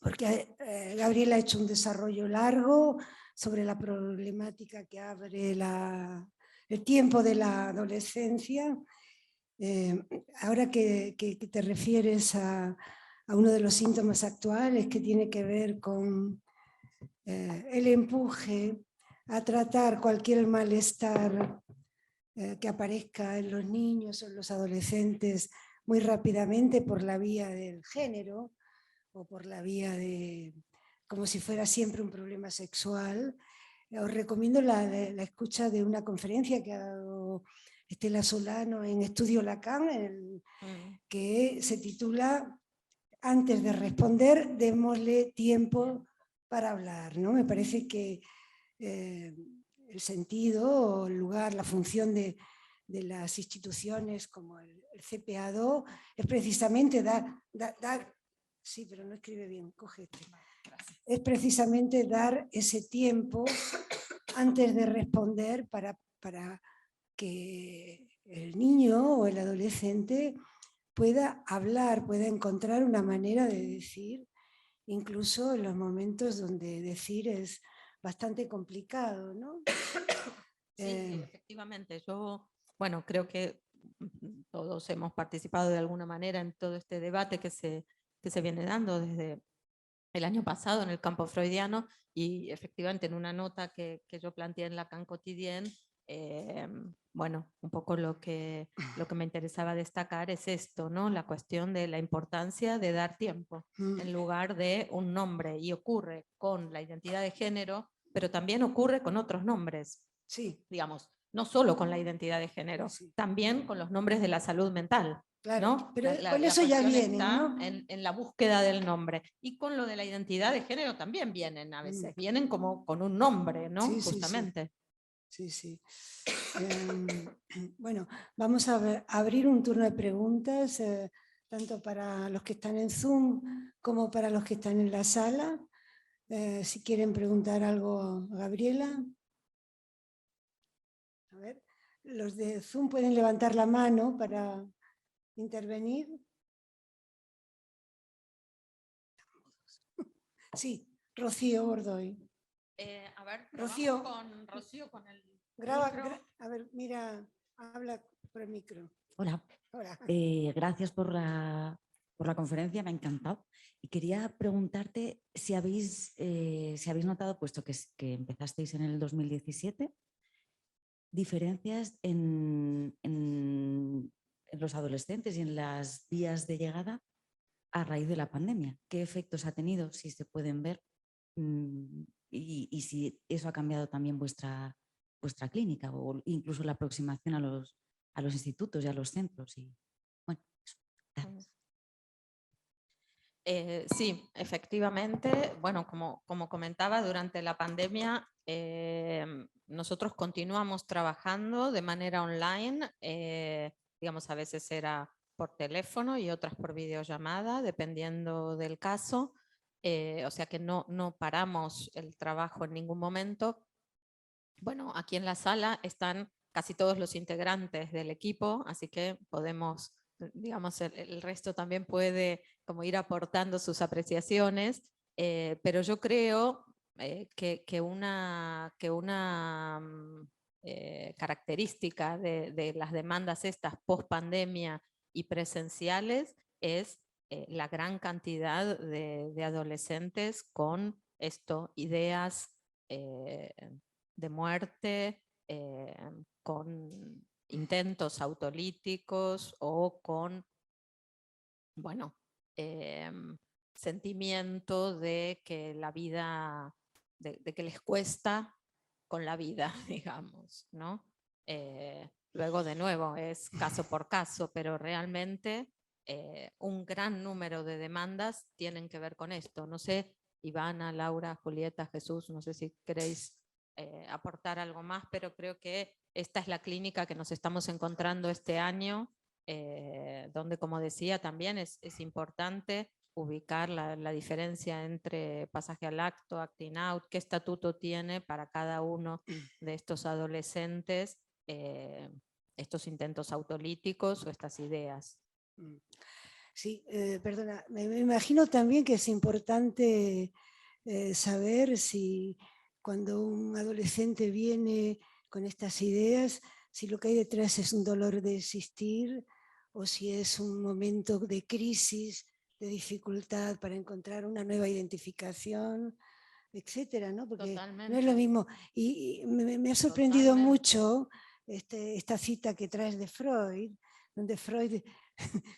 porque Gabriela ha hecho un desarrollo largo sobre la problemática que abre el tiempo de la adolescencia. Ahora que te refieres a uno de los síntomas actuales que tiene que ver con el empuje a tratar cualquier malestar que aparezca en los niños o en los adolescentes muy rápidamente por la vía del género o por la vía de, como si fuera siempre un problema sexual. Os recomiendo la escucha de una conferencia que ha dado Estela Solano en Estudio Lacan, que se titula Antes de responder, démosle tiempo para hablar, ¿no? Me parece que el sentido, el lugar, la función de las instituciones como el CPA2 es precisamente dar sí, pero no escribe bien, cógete. Es precisamente dar ese tiempo antes de responder para que el niño o el adolescente pueda hablar, pueda encontrar una manera de decir, incluso en los momentos donde decir es bastante complicado, ¿no? Sí, efectivamente. Yo, bueno, creo que todos hemos participado de alguna manera en todo este debate que se viene dando desde el año pasado en el campo freudiano, y efectivamente en una nota que yo planteé en Lacan Quotidien, bueno, un poco lo que me interesaba destacar es esto, ¿no? La cuestión de la importancia de dar tiempo en lugar de un nombre, y ocurre con la identidad de género, pero también ocurre con otros nombres. Sí. Digamos, no solo con la identidad de género, sí, también con los nombres de la salud mental. Claro, ¿no? pero con eso ya vienen, ¿no? En la búsqueda del nombre. Y con lo de la identidad de género también vienen a veces, vienen como con un nombre, ¿no? Sí, justamente. Sí, sí. Bueno, vamos a abrir un turno de preguntas, tanto para los que están en Zoom como para los que están en la sala. Si quieren preguntar algo a Gabriela. A ver, los de Zoom pueden levantar la mano para intervenir. Sí, Rocío Bordoy. A ver, Rocío, con Rocío con el graba, a ver, mira, habla por el micro. Hola. Hola. Gracias por la conferencia, me ha encantado. Y quería preguntarte si habéis notado, puesto que empezasteis en el 2017, diferencias en los adolescentes y en las vías de llegada a raíz de la pandemia. ¿Qué efectos ha tenido, si se pueden ver? Y si eso ha cambiado también vuestra clínica o incluso la aproximación a los institutos y a los centros. Y, bueno, eso. Sí, efectivamente. Bueno, como comentaba, durante la pandemia nosotros continuamos trabajando de manera online. Digamos, a veces era por teléfono y otras por videollamada, dependiendo del caso. O sea que no paramos el trabajo en ningún momento. Bueno, aquí en la sala están casi todos los integrantes del equipo, así que podemos, digamos, el resto también puede como ir aportando sus apreciaciones, pero yo creo que una característica de las demandas estas post pandemia y presenciales es la gran cantidad de adolescentes con ideas de muerte, con intentos autolíticos o con, bueno, sentimiento de que la vida, de que les cuesta con la vida, digamos, ¿no? Luego, de nuevo, es caso por caso, pero realmente un gran número de demandas tienen que ver con esto. No sé, Ivana, Laura, Julieta, Jesús, no sé si queréis aportar algo más, pero creo que esta es la clínica que nos estamos encontrando este año, donde, como decía, también es importante ubicar la diferencia entre pasaje al acto, acting out, qué estatuto tiene para cada uno de estos adolescentes estos intentos autolíticos o estas ideas. Sí, perdona, me imagino también que es importante saber si cuando un adolescente viene con estas ideas, si lo que hay detrás es un dolor de existir o si es un momento de crisis, de dificultad para encontrar una nueva identificación, etcétera, ¿no? Porque Totalmente. no es lo mismo. Y me ha sorprendido mucho esta cita que traes de Freud, donde Freud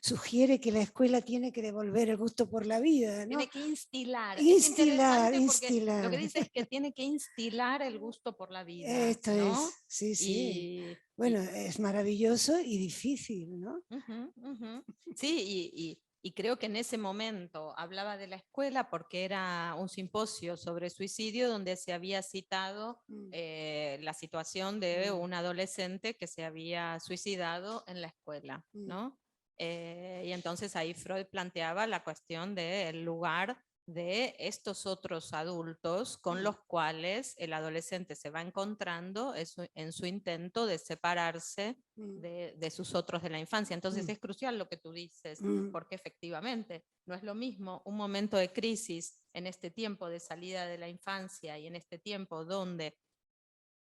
sugiere que la escuela tiene que devolver el gusto por la vida, ¿no? Tiene que instilar. Instilar, es interesante porque instilar. lo que dice es que tiene que instilar el gusto por la vida. Esto ¿no? es, sí, sí. Y, Bueno, es maravilloso y difícil, ¿no? Ujú, ujú. Sí, y creo que en ese momento hablaba de la escuela porque era un simposio sobre suicidio donde se había citado la situación de un adolescente que se había suicidado en la escuela, ¿no? Y entonces ahí Freud planteaba la cuestión del lugar de estos otros adultos con los cuales el adolescente se va encontrando en su intento de separarse de sus otros de la infancia. Entonces es crucial lo que tú dices, porque efectivamente no es lo mismo un momento de crisis en este tiempo de salida de la infancia y en este tiempo donde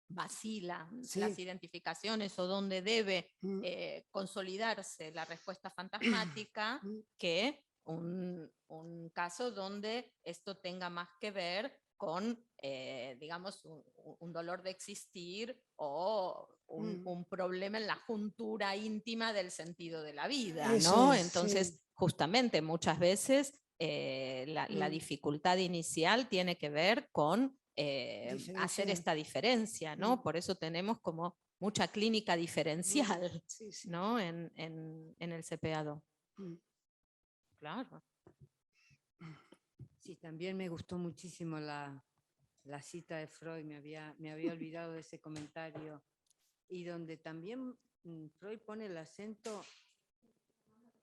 vacilan las identificaciones o donde debe consolidarse la respuesta fantasmática que un caso donde esto tenga más que ver con, digamos, un dolor de existir o un problema en la juntura íntima del sentido de la vida, ¿no? Entonces, justamente muchas veces la dificultad inicial tiene que ver con hacer esta diferencia, ¿no? Por eso tenemos como mucha clínica diferencial, ¿no? En el CPA-2. Claro. Sí, también me gustó muchísimo la cita de Freud, me había olvidado de ese comentario, y donde también Freud pone el acento,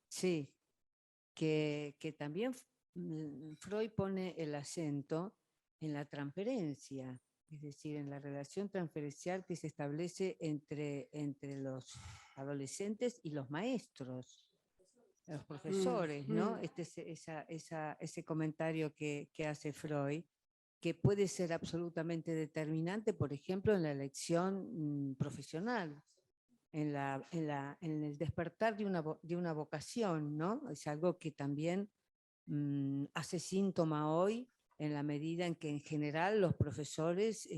sí, que también Freud pone el acento en la transferencia, es decir, en la relación transferencial que se establece entre los adolescentes y los maestros, los profesores, ¿no? Ese comentario que hace Freud, que puede ser absolutamente determinante, por ejemplo, en la elección profesional, en el despertar de una vocación, ¿no? Es algo que también hace síntoma hoy, en la medida en que en general los profesores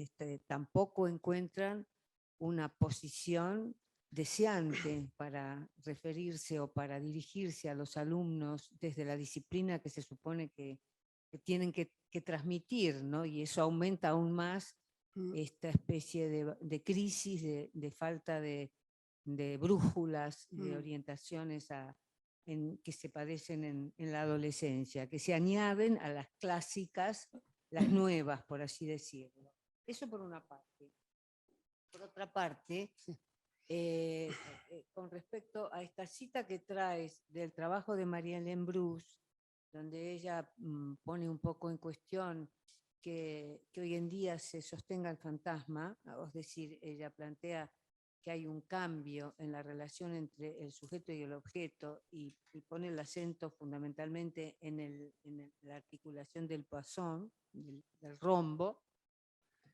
tampoco encuentran una posición deseante para referirse o para dirigirse a los alumnos desde la disciplina que se supone que tienen que transmitir, ¿no? Y eso aumenta aún más esta especie de crisis, de falta de brújulas, de orientaciones que se padecen en la adolescencia, que se añaden a las clásicas, las nuevas, por así decirlo. Eso por una parte. Por otra parte, con respecto a esta cita que traes del trabajo de Marie-Hélène Bruce, donde ella pone un poco en cuestión que hoy en día se sostenga el fantasma, es decir, ella plantea que hay un cambio en la relación entre el sujeto y el objeto y pone el acento fundamentalmente en la articulación del Poisson, del rombo.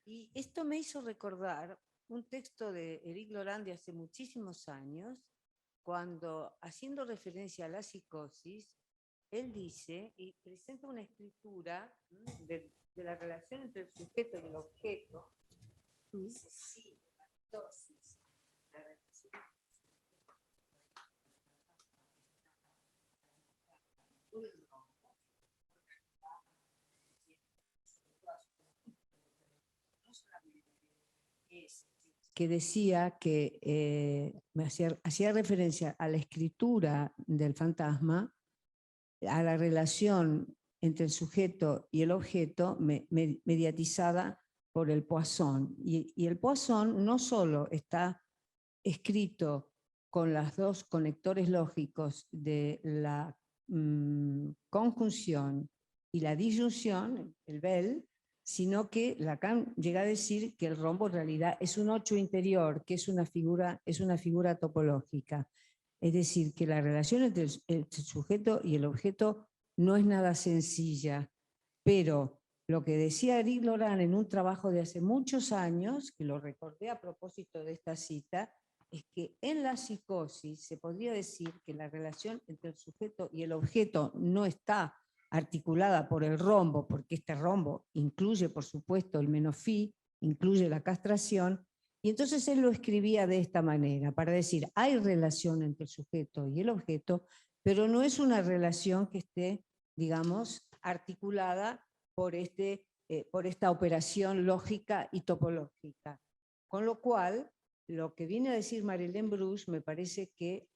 Y esto me hizo recordar un texto de Éric Laurent de hace muchísimos años, cuando, haciendo referencia a la psicosis, él dice y presenta una escritura de la relación entre el sujeto y el objeto. Dice, sí, entonces, la relación que decía que hacía referencia a la escritura del fantasma, a la relación entre el sujeto y el objeto mediatizada por el Poisson. Y el Poisson no solo está escrito con los dos conectores lógicos de la conjunción y la disyunción, el Bell, sino que Lacan llega a decir que el rombo en realidad es un 8 interior, que es una figura topológica. Es decir, que la relación entre el sujeto y el objeto no es nada sencilla, pero lo que decía Éric Laurent en un trabajo de hace muchos años, que lo recordé a propósito de esta cita, es que en la psicosis se podría decir que la relación entre el sujeto y el objeto no está articulada por el rombo, porque este rombo incluye, por supuesto, el menofí, incluye la castración, Y entonces él lo escribía de esta manera, para decir, hay relación entre el sujeto y el objeto, pero no es una relación que esté, digamos, articulada por esta operación lógica y topológica. Con lo cual, lo que viene a decir Marilyn Bruce me parece que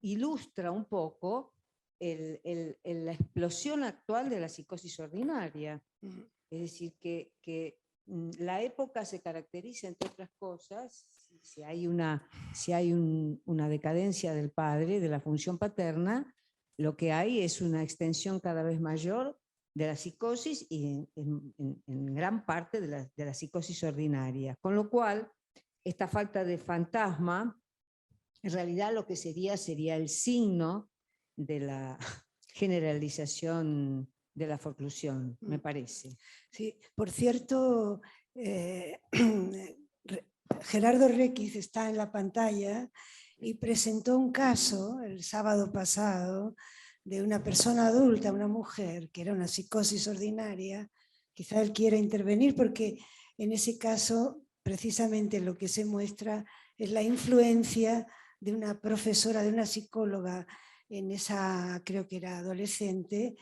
ilustra un poco la explosión actual de la psicosis ordinaria. Es decir, que la época se caracteriza, entre otras cosas, si hay una decadencia del padre, de la función paterna, lo que hay es una extensión cada vez mayor de la psicosis y en gran parte de la psicosis ordinaria. Con lo cual, esta falta de fantasma, en realidad lo que sería el signo de la generalización de la forclusión, me parece. Sí, por cierto, Gerardo Requiz está en la pantalla y presentó un caso el sábado pasado de una persona adulta, una mujer, que era una psicosis ordinaria. Quizá él quiera intervenir porque en ese caso precisamente lo que se muestra es la influencia de una profesora, de una psicóloga en esa, creo que era adolescente,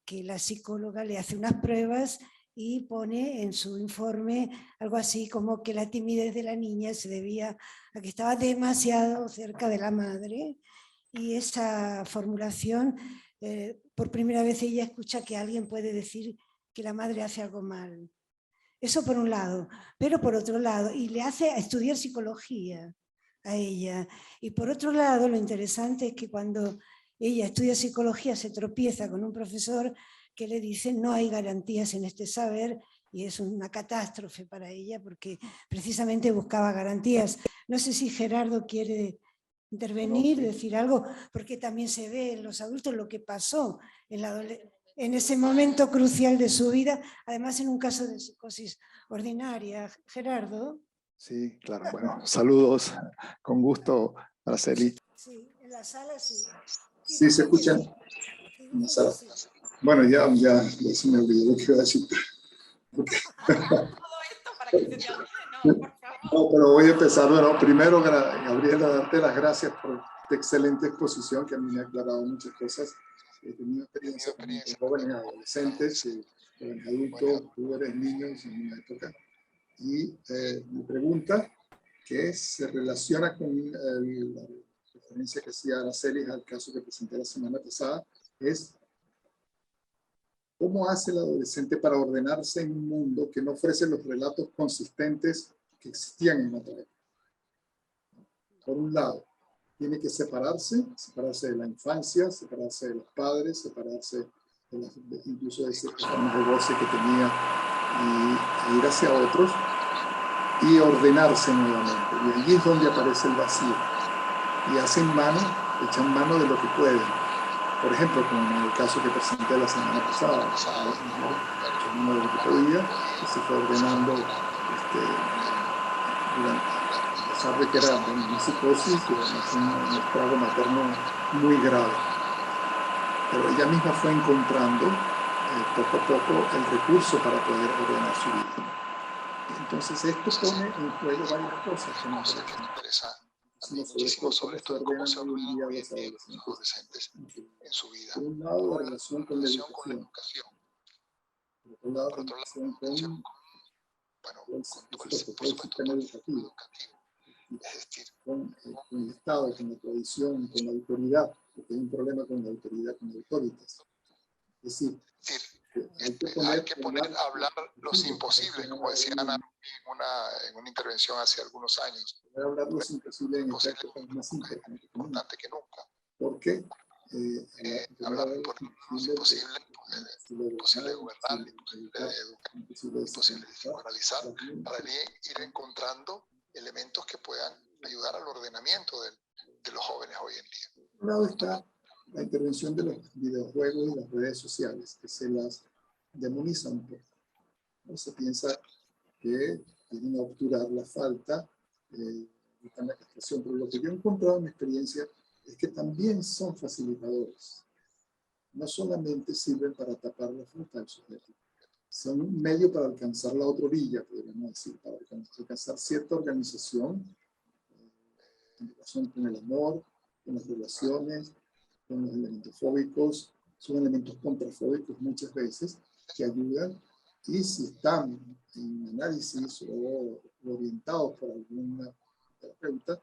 que la psicóloga le hace unas pruebas y pone en su informe algo así como que la timidez de la niña se debía a que estaba demasiado cerca de la madre, y esa formulación, por primera vez ella escucha que alguien puede decir que la madre hace algo mal. Eso por un lado, pero por otro lado, y le hace estudiar psicología a ella. Y por otro lado, lo interesante es que cuando ella estudia psicología se tropieza con un profesor que le dice no hay garantías en este saber, y es una catástrofe para ella porque precisamente buscaba garantías. No sé si Gerardo quiere intervenir, decir algo, porque también se ve en los adultos lo que pasó en ese momento crucial de su vida, además en un caso de psicosis ordinaria. Gerardo. Sí, claro. Bueno, saludos. Con gusto, Araceli. Sí, en la sala sí. Sí, se escuchan. En la sala. Bueno, ya se me olvidó lo que iba a decir. Todo esto para que se te olvide, no, por favor. No, pero voy a empezar. Bueno, primero, Gabriela, darte las gracias por esta excelente exposición que a mí me ha aclarado muchas cosas. He tenido experiencia con jóvenes adolescentes, jóvenes adultos, tú eres niños en una época. Y mi pregunta, que se relaciona con la referencia que hacía Araceli al caso que presenté la semana pasada, es ¿cómo hace el adolescente para ordenarse en un mundo que no ofrece los relatos consistentes que existían en otra época? Por un lado, tiene que separarse de la infancia, separarse de los padres, separarse incluso de ese forma de goce que tenía y ir hacia otros y ordenarse nuevamente. Y allí es donde aparece el vacío. Y echan mano de lo que pueden. Por ejemplo, como en el caso que presenté la semana pasada, uno de lo que podía, que se fue ordenando a pesar de que era una psicosis, un estrago materno muy grave. Pero ella misma fue encontrando poco a poco el recurso para poder ordenar su vida. Entonces esto pone en juego varias cosas que me interesan muchísimo sobre esto de cómo se ordenan hoy en día los adolescentes en su vida. Por un lado, la relación con la educación. Por otro lado, la relación con todo el sistema educativo. Es decir, con el Estado, con la tradición, con la autoridad, porque hay un problema con la autoridad, con la autoritas. Es decir, hay que poner a hablar los imposibles, como decía Ana en una intervención hace algunos años. Hablar los imposibles en esta época es más importante que nunca. Porque hablar los imposibles, imposible gobernar, imposible desmoralizar, para ir encontrando elementos que puedan ayudar al ordenamiento de los jóvenes hoy en día. Por un lado está la intervención de los videojuegos y las redes sociales, que se las demoniza un poco. ¿No? Se piensa que vienen a obturar la falta, evitan la castración, pero lo que yo he encontrado en mi experiencia es que también son facilitadores. No solamente sirven para tapar la falta del sujeto, son un medio para alcanzar la otra orilla, podríamos decir, para alcanzar cierta organización, en relación con el amor, con las relaciones, con los elementos fóbicos, son elementos contrafóbicos muchas veces que ayudan, y si están en análisis o orientados por alguna terapeuta,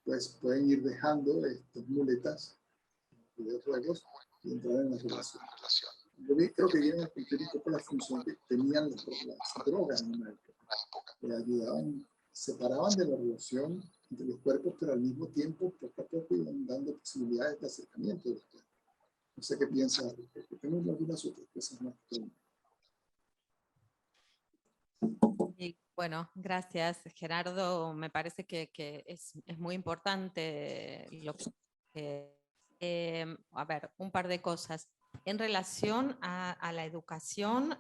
pues pueden ir dejando estas muletas, videojuegos, y entrar en la relación. Yo creo que vienen a cumplir un poco la función que tenían las drogas en una época, que ayudaban, separaban de la relación entre los cuerpos, pero al mismo tiempo, poco a poco, iban dando posibilidades de acercamiento de los cuerpos. No sé qué piensas, porque tengo algunas otras cosas más. Y bueno, gracias, Gerardo. Me parece que es muy importante lo que... a ver, un par de cosas. En relación a la educación,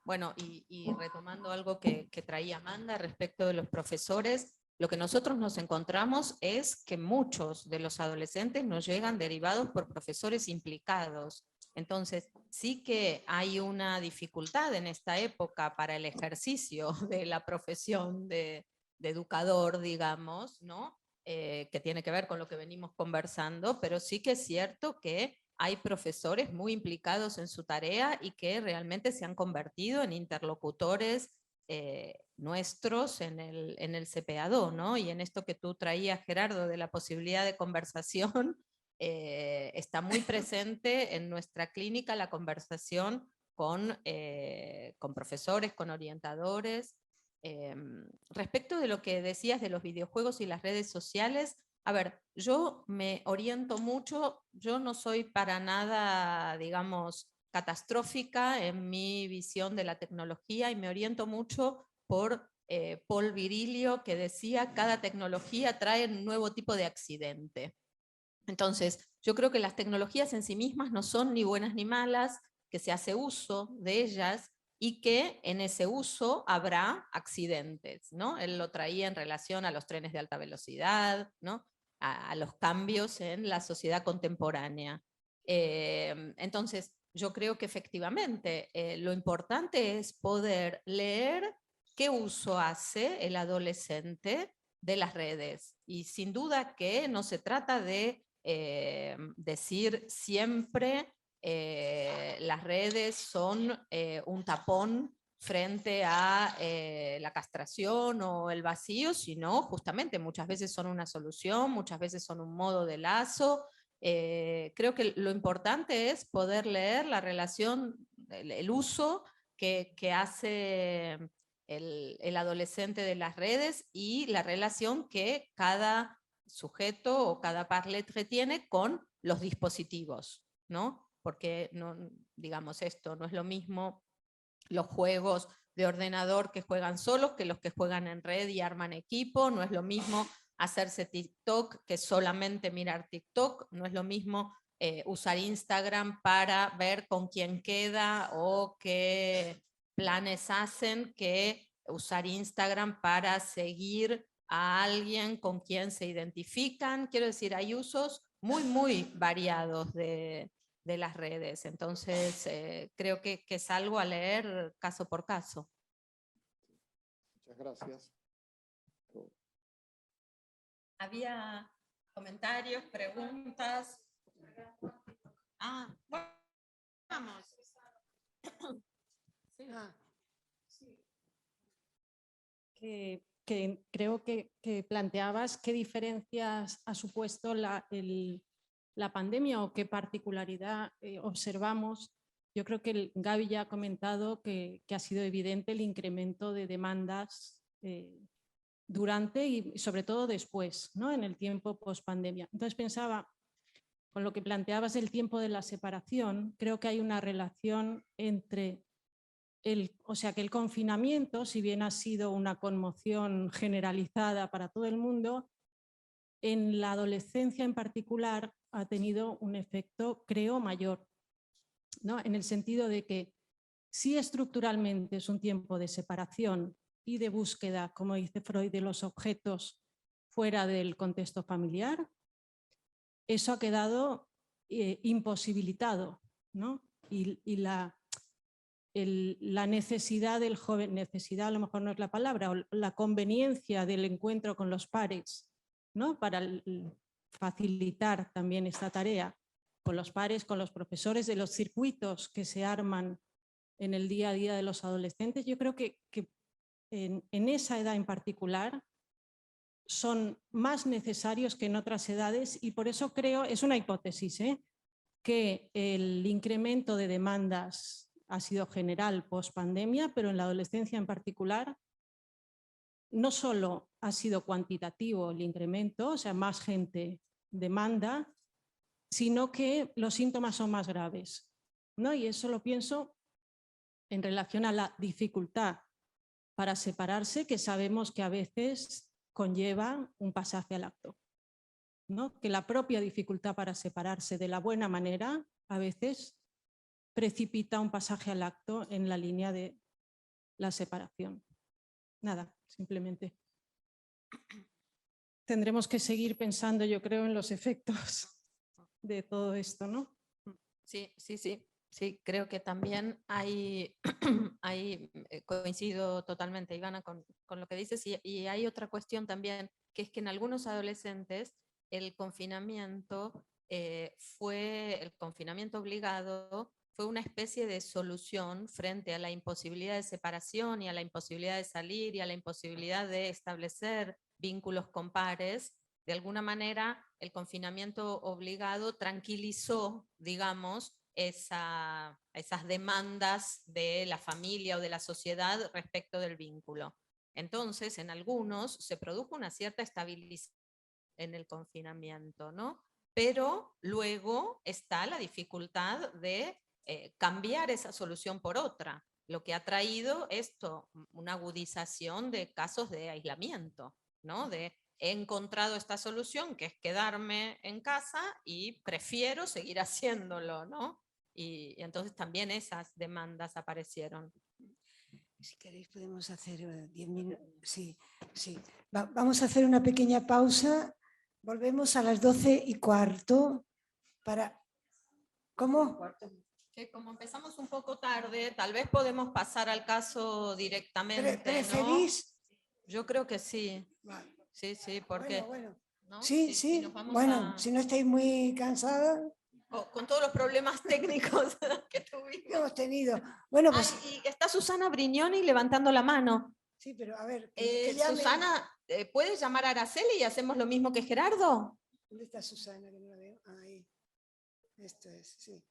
bueno, y retomando algo que traía Amanda respecto de los profesores, lo que nosotros nos encontramos es que muchos de los adolescentes nos llegan derivados por profesores implicados. Entonces, sí que hay una dificultad en esta época para el ejercicio de la profesión de educador, digamos, ¿no? Que tiene que ver con lo que venimos conversando, pero sí que es cierto que hay profesores muy implicados en su tarea y que realmente se han convertido en interlocutores nuestros en el CPA2, ¿no? Y en esto que tú traías, Gerardo, de la posibilidad de conversación, está muy presente en nuestra clínica la conversación con profesores, con orientadores. Respecto de lo que decías de los videojuegos y las redes sociales, a ver, yo me oriento mucho, yo no soy para nada, digamos, catastrófica en mi visión de la tecnología y me oriento mucho por Paul Virilio, que decía: cada tecnología trae un nuevo tipo de accidente. Entonces, yo creo que las tecnologías en sí mismas no son ni buenas ni malas, que se hace uso de ellas y que en ese uso habrá accidentes, ¿no? Él lo traía en relación a los trenes de alta velocidad, ¿no? A los cambios en la sociedad contemporánea. Entonces, yo creo que efectivamente lo importante es poder leer qué uso hace el adolescente de las redes. Y sin duda que no se trata de decir siempre las redes son un tapón frente a la castración o el vacío, sino justamente muchas veces son una solución, muchas veces son un modo de lazo. Creo que lo importante es poder leer la relación, el uso que hace el adolescente de las redes y la relación que cada sujeto o cada parletre tiene con los dispositivos, ¿no? Porque, no, digamos, esto no es lo mismo los juegos de ordenador que juegan solos que los que juegan en red y arman equipo, no es lo mismo hacerse TikTok que solamente mirar TikTok, no es lo mismo usar Instagram para ver con quién queda o qué planes hacen que usar Instagram para seguir a alguien con quien se identifican. Quiero decir, hay usos muy, muy variados de las redes. Entonces, creo que es algo a leer caso por caso. Muchas gracias. ¿Había comentarios, preguntas? Ah, bueno, vamos. Sí. Que creo que planteabas qué diferencias ha supuesto la pandemia o qué particularidad observamos. Yo creo que Gaby ya ha comentado que ha sido evidente el incremento de demandas durante y sobre todo después, ¿no? En el tiempo post-pandemia. Entonces pensaba, con lo que planteabas el tiempo de la separación, creo que hay una relación entre o sea que el confinamiento, si bien ha sido una conmoción generalizada para todo el mundo, en la adolescencia en particular ha tenido un efecto, creo, mayor, ¿no? En el sentido de que sí estructuralmente es un tiempo de separación y de búsqueda, como dice Freud, de los objetos fuera del contexto familiar, eso ha quedado imposibilitado, ¿no? Y la necesidad del joven, necesidad a lo mejor no es la palabra, o la conveniencia del encuentro con los pares, ¿no? Para facilitar también esta tarea con los pares, con los profesores, de los circuitos que se arman en el día a día de los adolescentes. Yo creo que en esa edad en particular son más necesarios que en otras edades, y por eso creo, es una hipótesis, que el incremento de demandas ha sido general post pandemia, pero en la adolescencia en particular no solo ha sido cuantitativo el incremento, o sea, más gente demanda, sino que los síntomas son más graves, ¿no? Y eso lo pienso en relación a la dificultad para separarse, que sabemos que a veces conlleva un pasaje al acto, ¿no? Que la propia dificultad para separarse de la buena manera a veces precipita un pasaje al acto en la línea de la separación. Nada, simplemente. Tendremos que seguir pensando, yo creo, en los efectos de todo esto, ¿no? Sí, creo que también hay, coincido totalmente, Ivana, con lo que dices, y hay otra cuestión también, que es que en algunos adolescentes el confinamiento el confinamiento obligado fue una especie de solución frente a la imposibilidad de separación y a la imposibilidad de salir y a la imposibilidad de establecer vínculos con pares. De alguna manera, el confinamiento obligado tranquilizó, digamos, esas demandas de la familia o de la sociedad respecto del vínculo. Entonces, en algunos se produjo una cierta estabilización en el confinamiento, ¿no? Pero luego está la dificultad de cambiar esa solución por otra, lo que ha traído esto, una agudización de casos de aislamiento, ¿no? He encontrado esta solución, que es quedarme en casa y prefiero seguir haciéndolo, ¿no? Y entonces también esas demandas aparecieron. Si queréis podemos hacer 10 minutos. Sí. Vamos a hacer una pequeña pausa. Volvemos a las 12:15 para... ¿Cómo? Que como empezamos un poco tarde, tal vez podemos pasar al caso directamente, ¿Preferís? ¿no? Yo creo que sí. Vale. Sí, porque... Bueno. ¿no? Sí. Bueno, si no estáis muy cansadas. Con todos los problemas técnicos que tuvimos. Hemos tenido. Bueno, pues... y está Susana Brignoni levantando la mano. Sí, pero a ver... que Susana, ¿puedes llamar a Araceli y hacemos lo mismo que Gerardo? ¿Dónde está Susana? Que no la veo. Ahí. Esto es, sí.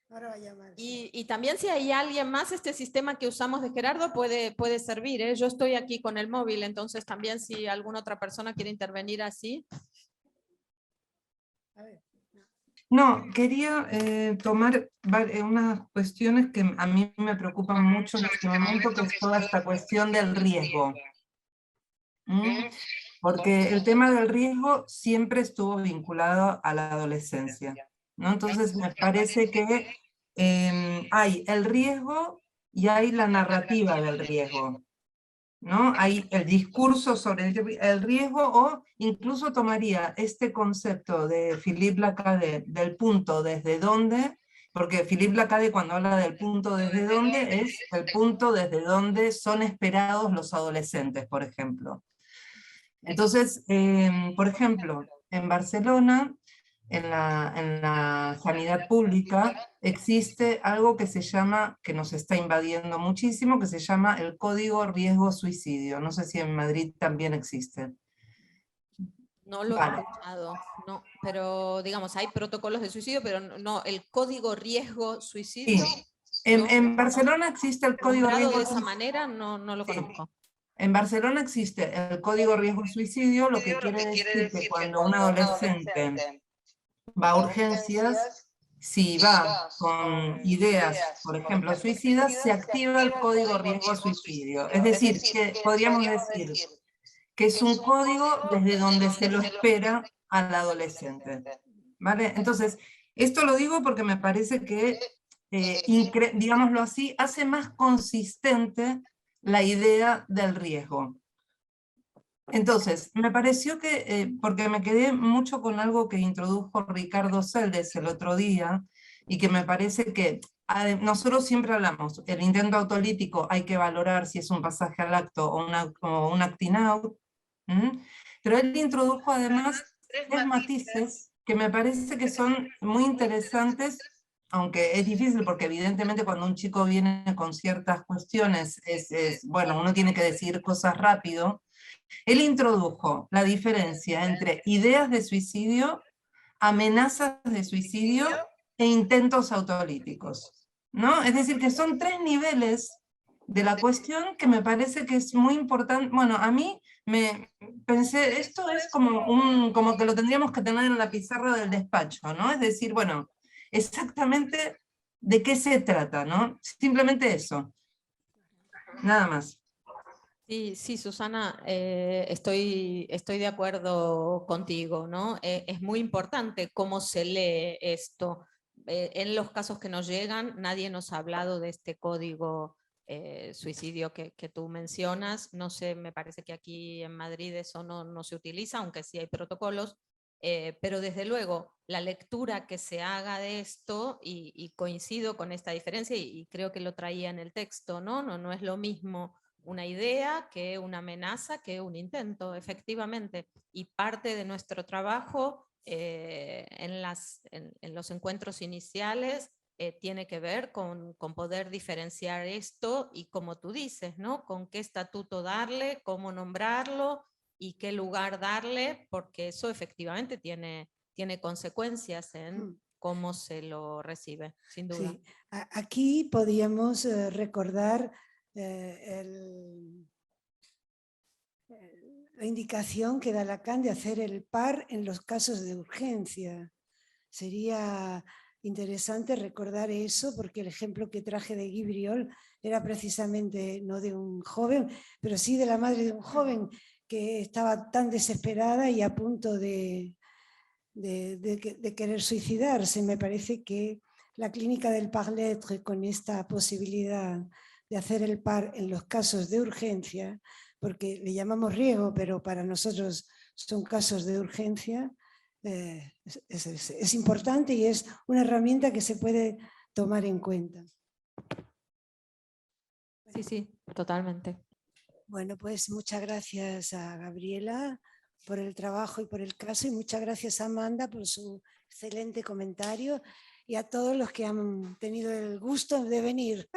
Ahora va a llamar. Sí. Y también si hay alguien más, este sistema que usamos de Gerardo puede servir, ¿eh? Yo estoy aquí con el móvil, entonces también si alguna otra persona quiere intervenir así. A ver. No, quería tomar unas cuestiones que a mí me preocupan mucho en este momento, que es toda esta cuestión del riesgo. Porque el tema del riesgo siempre estuvo vinculado a la adolescencia, ¿no? Entonces me parece que hay el riesgo y hay la narrativa del riesgo, ¿no? Hay el discurso sobre el riesgo, o incluso tomaría este concepto de Philippe Lacaze del punto desde donde, porque Philippe Lacaze cuando habla del punto desde donde es el punto desde donde son esperados los adolescentes, por ejemplo. Entonces, por ejemplo, en Barcelona, en la sanidad pública, existe algo que se llama, que nos está invadiendo muchísimo, que se llama el Código Riesgo Suicidio. No sé si en Madrid también existe. No lo he escuchado, no, pero digamos, hay protocolos de suicidio, pero no, el Código Riesgo Suicidio. Sí. En Barcelona existe el Código Riesgo de esa manera, no lo conozco. En Barcelona existe el Código Riesgo Suicidio, lo que quiere decir que cuando un adolescente va a urgencias, si va con ideas, por ejemplo, suicidas, se activa el Código Riesgo Suicidio. Es decir, que podríamos decir que es un código desde donde se lo espera al adolescente. ¿Vale? Entonces, esto lo digo porque me parece que, digámoslo así, hace más consistente la idea del riesgo. Entonces, me pareció que, porque me quedé mucho con algo que introdujo Ricardo Seldes el otro día, y que me parece que nosotros siempre hablamos, el intento autolítico hay que valorar si es un pasaje al acto o un acting out, pero él introdujo además 3 matices que me parece que son muy interesantes, aunque es difícil porque evidentemente cuando un chico viene con ciertas cuestiones, bueno, uno tiene que decir cosas rápido. Él introdujo la diferencia entre ideas de suicidio, amenazas de suicidio e intentos autolíticos, ¿no? Es decir, que son 3 niveles de la cuestión que me parece que es muy importante. Bueno, a mí me pensé, esto es como que lo tendríamos que tener en la pizarra del despacho, ¿no? Es decir, bueno, exactamente de qué se trata, ¿no? Simplemente eso. Nada más. Sí, sí, Susana, estoy de acuerdo contigo, ¿no? Es muy importante cómo se lee esto. En los casos que nos llegan, nadie nos ha hablado de este código suicidio que tú mencionas. No sé, me parece que aquí en Madrid eso no se utiliza, aunque sí hay protocolos. Pero desde luego, la lectura que se haga de esto, y coincido con esta diferencia, y creo que lo traía en el texto, ¿no? No es lo mismo una idea que una amenaza, que un intento, efectivamente. Y parte de nuestro trabajo en los encuentros iniciales tiene que ver con poder diferenciar esto y, como tú dices, ¿no? Con qué estatuto darle, cómo nombrarlo y qué lugar darle, porque eso efectivamente tiene consecuencias en cómo se lo recibe, sin duda. Sí. Aquí podíamos recordar la indicación que da Lacan de hacer el par en los casos de urgencia. Sería interesante recordar eso, porque el ejemplo que traje de Guy Briol era precisamente no de un joven, pero sí de la madre de un joven que estaba tan desesperada y a punto de querer suicidarse. Me parece que la clínica del Parlettre, con esta posibilidad de hacer el par en los casos de urgencia, porque le llamamos riesgo, pero para nosotros son casos de urgencia, es importante y es una herramienta que se puede tomar en cuenta. Sí, sí, totalmente. Bueno, pues muchas gracias a Gabriela por el trabajo y por el caso, y muchas gracias a Amanda por su excelente comentario, y a todos los que han tenido el gusto de venir.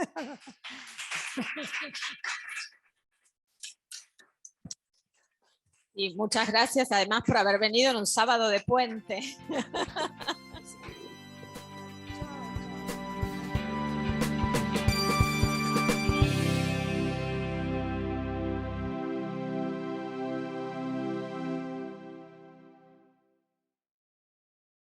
Y muchas gracias además por haber venido en un sábado de puente.